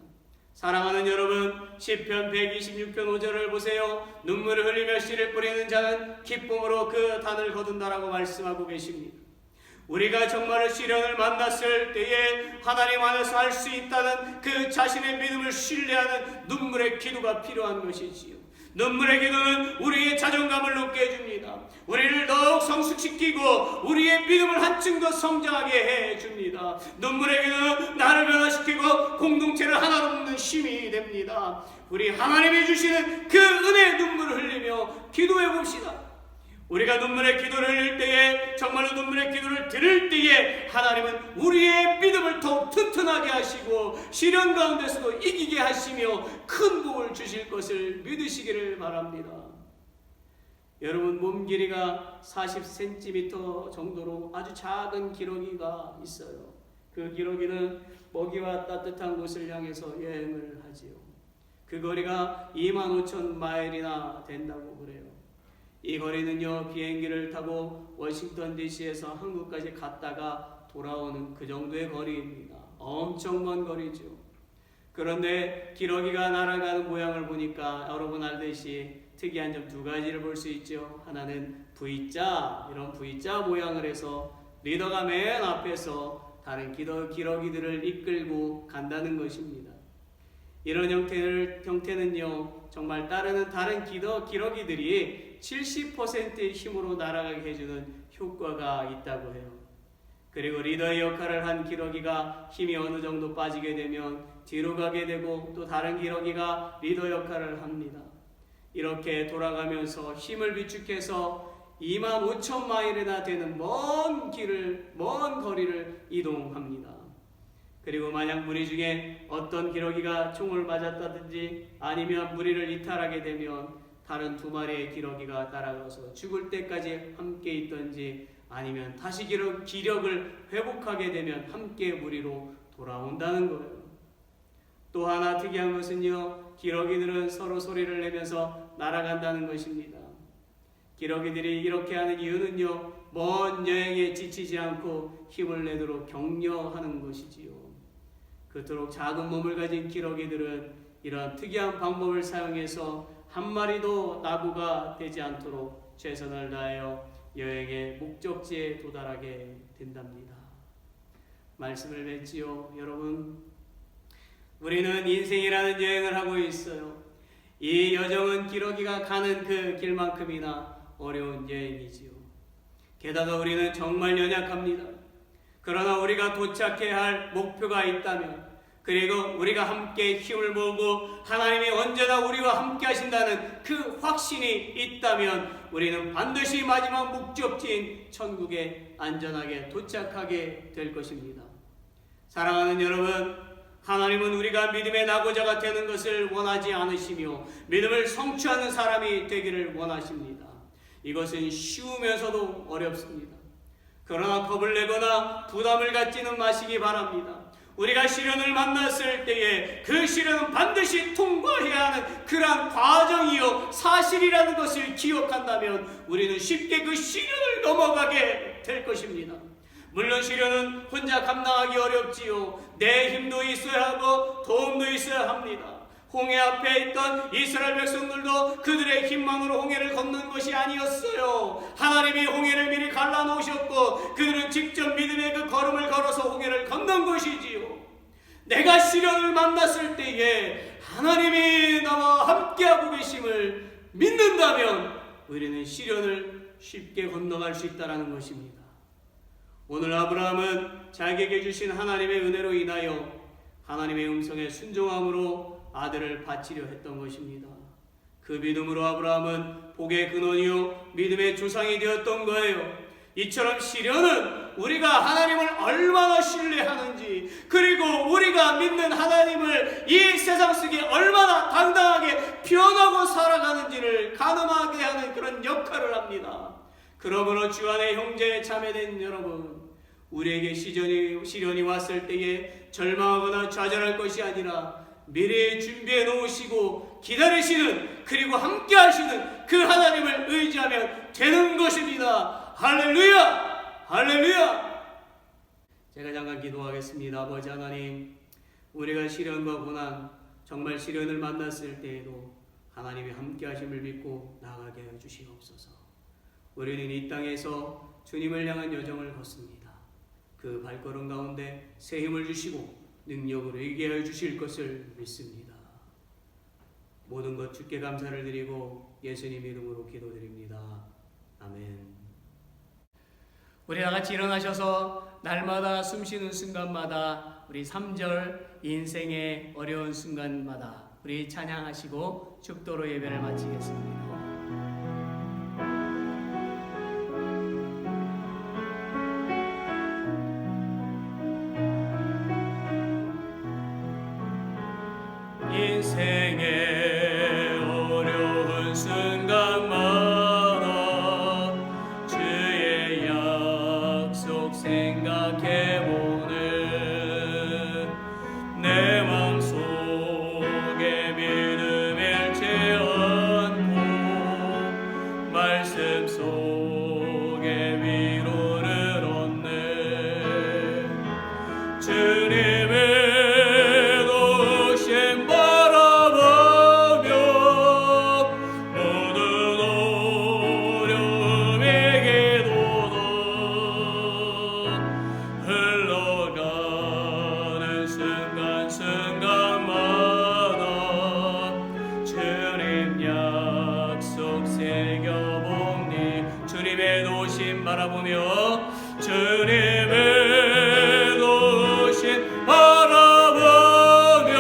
사랑하는 여러분, 시편 126편 5절을 보세요. 눈물을 흘리며 씨를 뿌리는 자는 기쁨으로 그 단을 거둔다라고 말씀하고 계십니다. 우리가 정말로 시련을 만났을 때에 하나님 안에서 할 수 있다는 그 자신의 믿음을 신뢰하는 눈물의 기도가 필요한 것이지요. 눈물의 기도는 우리의 자존감을 높게 해줍니다. 우리를 더욱 성숙시키고 우리의 믿음을 한층 더 성장하게 해줍니다. 눈물의 기도는 나를 변화시키고 공동체를 하나로 묶는 힘이 됩니다. 우리 하나님이 주시는 그 은혜의 눈물을 흘리며 기도해 봅시다. 우리가 눈물의 기도를 흘릴 때에 정말로 눈물의 기도를 들을 때에 하나님은 우리의 믿음을 더욱 튼튼하게 하시고 시련 가운데서도 이기게 하시며 큰 복을 주실 것을 믿으시기를 바랍니다. 여러분, 몸 길이가 40cm 정도로 아주 작은 기러기가 있어요. 그 기러기는 먹이와 따뜻한 곳을 향해서 여행을 하지요. 그 거리가 25,000마일이나 된다고 그래요. 이 거리는요 비행기를 타고 워싱턴 DC에서 한국까지 갔다가 돌아오는 그 정도의 거리입니다. 엄청 먼 거리죠. 그런데 기러기가 날아가는 모양을 보니까 여러분 알듯이 특이한 점 두 가지를 볼 수 있죠. 하나는 V자, 이런 V자 모양을 해서 리더가 맨 앞에서 다른 기러기들을 이끌고 간다는 것입니다. 이런 형태는요 정말 따르는 다른 기러기들이 70%의 힘으로 날아가게 해주는 효과가 있다고 해요. 그리고 리더의 역할을 한 기러기가 힘이 어느 정도 빠지게 되면 뒤로 가게 되고 또 다른 기러기가 리더 역할을 합니다. 이렇게 돌아가면서 힘을 비축해서 25,000마일이나 되는 먼 거리를 이동합니다. 그리고 만약 무리 중에 어떤 기러기가 총을 맞았다든지 아니면 무리를 이탈하게 되면 다른 두 마리의 기러기가 따라가서 죽을 때까지 함께 있던지 아니면 다시 기력을 회복하게 되면 함께 무리로 돌아온다는 거예요. 또 하나 특이한 것은요 기러기들은 서로 소리를 내면서 날아간다는 것입니다. 기러기들이 이렇게 하는 이유는요 먼 여행에 지치지 않고 힘을 내도록 격려하는 것이지요. 그토록 작은 몸을 가진 기러기들은 이러한 특이한 방법을 사용해서 한 마리도 낙오가 되지 않도록 최선을 다하여 여행의 목적지에 도달하게 된답니다. 말씀을 맺지요. 여러분, 우리는 인생이라는 여행을 하고 있어요. 이 여정은 기러기가 가는 그 길만큼이나 어려운 여행이지요. 게다가 우리는 정말 연약합니다. 그러나 우리가 도착해야 할 목표가 있다면 그리고 우리가 함께 힘을 모으고 하나님이 언제나 우리와 함께 하신다는 그 확신이 있다면 우리는 반드시 마지막 목적지인 천국에 안전하게 도착하게 될 것입니다. 사랑하는 여러분, 하나님은 우리가 믿음의 낙오자가 되는 것을 원하지 않으시며 믿음을 성취하는 사람이 되기를 원하십니다. 이것은 쉬우면서도 어렵습니다. 그러나 겁을 내거나 부담을 갖지는 마시기 바랍니다. 우리가 시련을 만났을 때에 그 시련은 반드시 통과해야 하는 그러한 과정이요 사실이라는 것을 기억한다면 우리는 쉽게 그 시련을 넘어가게 될 것입니다. 물론 시련은 혼자 감당하기 어렵지요. 내 힘도 있어야 하고 도움도 있어야 합니다. 홍해 앞에 있던 이스라엘 백성들도 그들의 힘만으로 홍해를 건넌 것이 아니었어요. 하나님이 홍해를 미리 갈라놓으셨고 그들은 직접 믿음의 그 걸음을 걸어서 홍해를 건넌 것이지요. 내가 시련을 만났을 때에 하나님이 나와 함께하고 계심을 믿는다면 우리는 시련을 쉽게 건너갈 수 있다는 것입니다. 오늘 아브라함은 자기에게 주신 하나님의 은혜로 인하여 하나님의 음성에 순종함으로 아들을 바치려 했던 것입니다. 그 믿음으로 아브라함은 복의 근원이요 믿음의 조상이 되었던 거예요. 이처럼 시련은 우리가 하나님을 얼마나 신뢰하는지 그리고 우리가 믿는 하나님을 이 세상 속에 얼마나 당당하게 변하고 살아가는지를 가늠하게 하는 그런 역할을 합니다. 그러므로 주 안에 형제 자매된 여러분, 우리에게 시련이 왔을 때에 절망하거나 좌절할 것이 아니라 미래에 준비해 놓으시고 기다리시는, 그리고 함께 하시는 그 하나님을 의지하면 되는 것입니다. 할렐루야! 할렐루야! 제가 잠깐 기도하겠습니다. 아버지 하나님, 우리가 시련과 고난, 정말 시련을 만났을 때에도 하나님의 함께 하심을 믿고 나아가게 하여 주시옵소서. 우리는 이 땅에서 주님을 향한 여정을 걷습니다. 그 발걸음 가운데 새 힘을 주시고 능력으로 이기게 하여 주실 것을 믿습니다. 모든 것 주께 감사를 드리고 예수님 이름으로 기도드립니다. 아멘. 우리 다같이 일어나셔서 날마다 숨쉬는 순간마다 우리 3절 인생의 어려운 순간마다 우리 찬양하시고 축도로 예배를 마치겠습니다. 인생의 어려운 순간마다 주의 약속 생각해보네. 내 맘속에 믿음 잃지 않고 말씀 속에 위로를 얻네. 주님의 주님의 노심 바라보며 주님의 노심 바라보며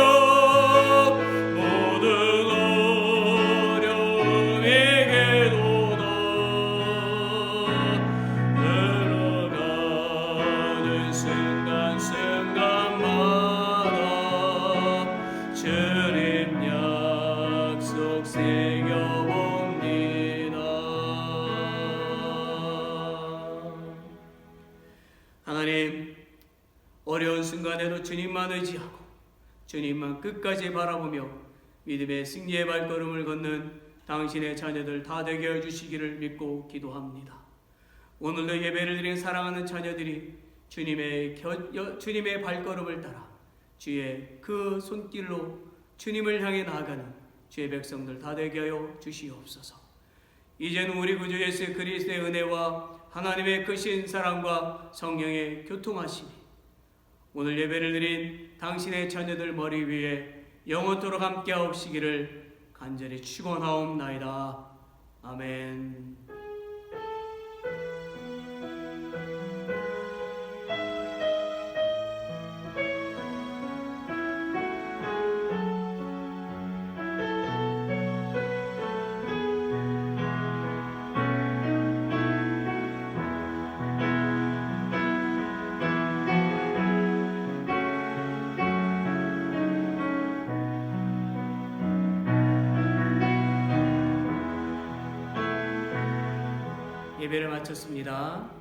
모든 어려움 이기도다. 흘러가는 순간순간마다 주님 약속 새겨봅니다. 하나님, 어려운 순간에도 주님만 의지하고 주님만 끝까지 바라보며 믿음의 승리의 발걸음을 걷는 당신의 자녀들 다 되게 해주시기를 믿고 기도합니다. 오늘도 예배를 드린 사랑하는 자녀들이 주님의 발걸음을 따라 주의 그 손길로 주님을 향해 나아가는 주의 백성들 다 되게 하여 주시옵소서. 이제는 우리 구주 예수 그리스도의 은혜와 하나님의 크신 사랑과 성령의 교통하심이 오늘 예배를 드린 당신의 자녀들 머리 위에 영원토록 함께하옵시기를 간절히 축원하옵나이다. 아멘. 예배를 마쳤습니다.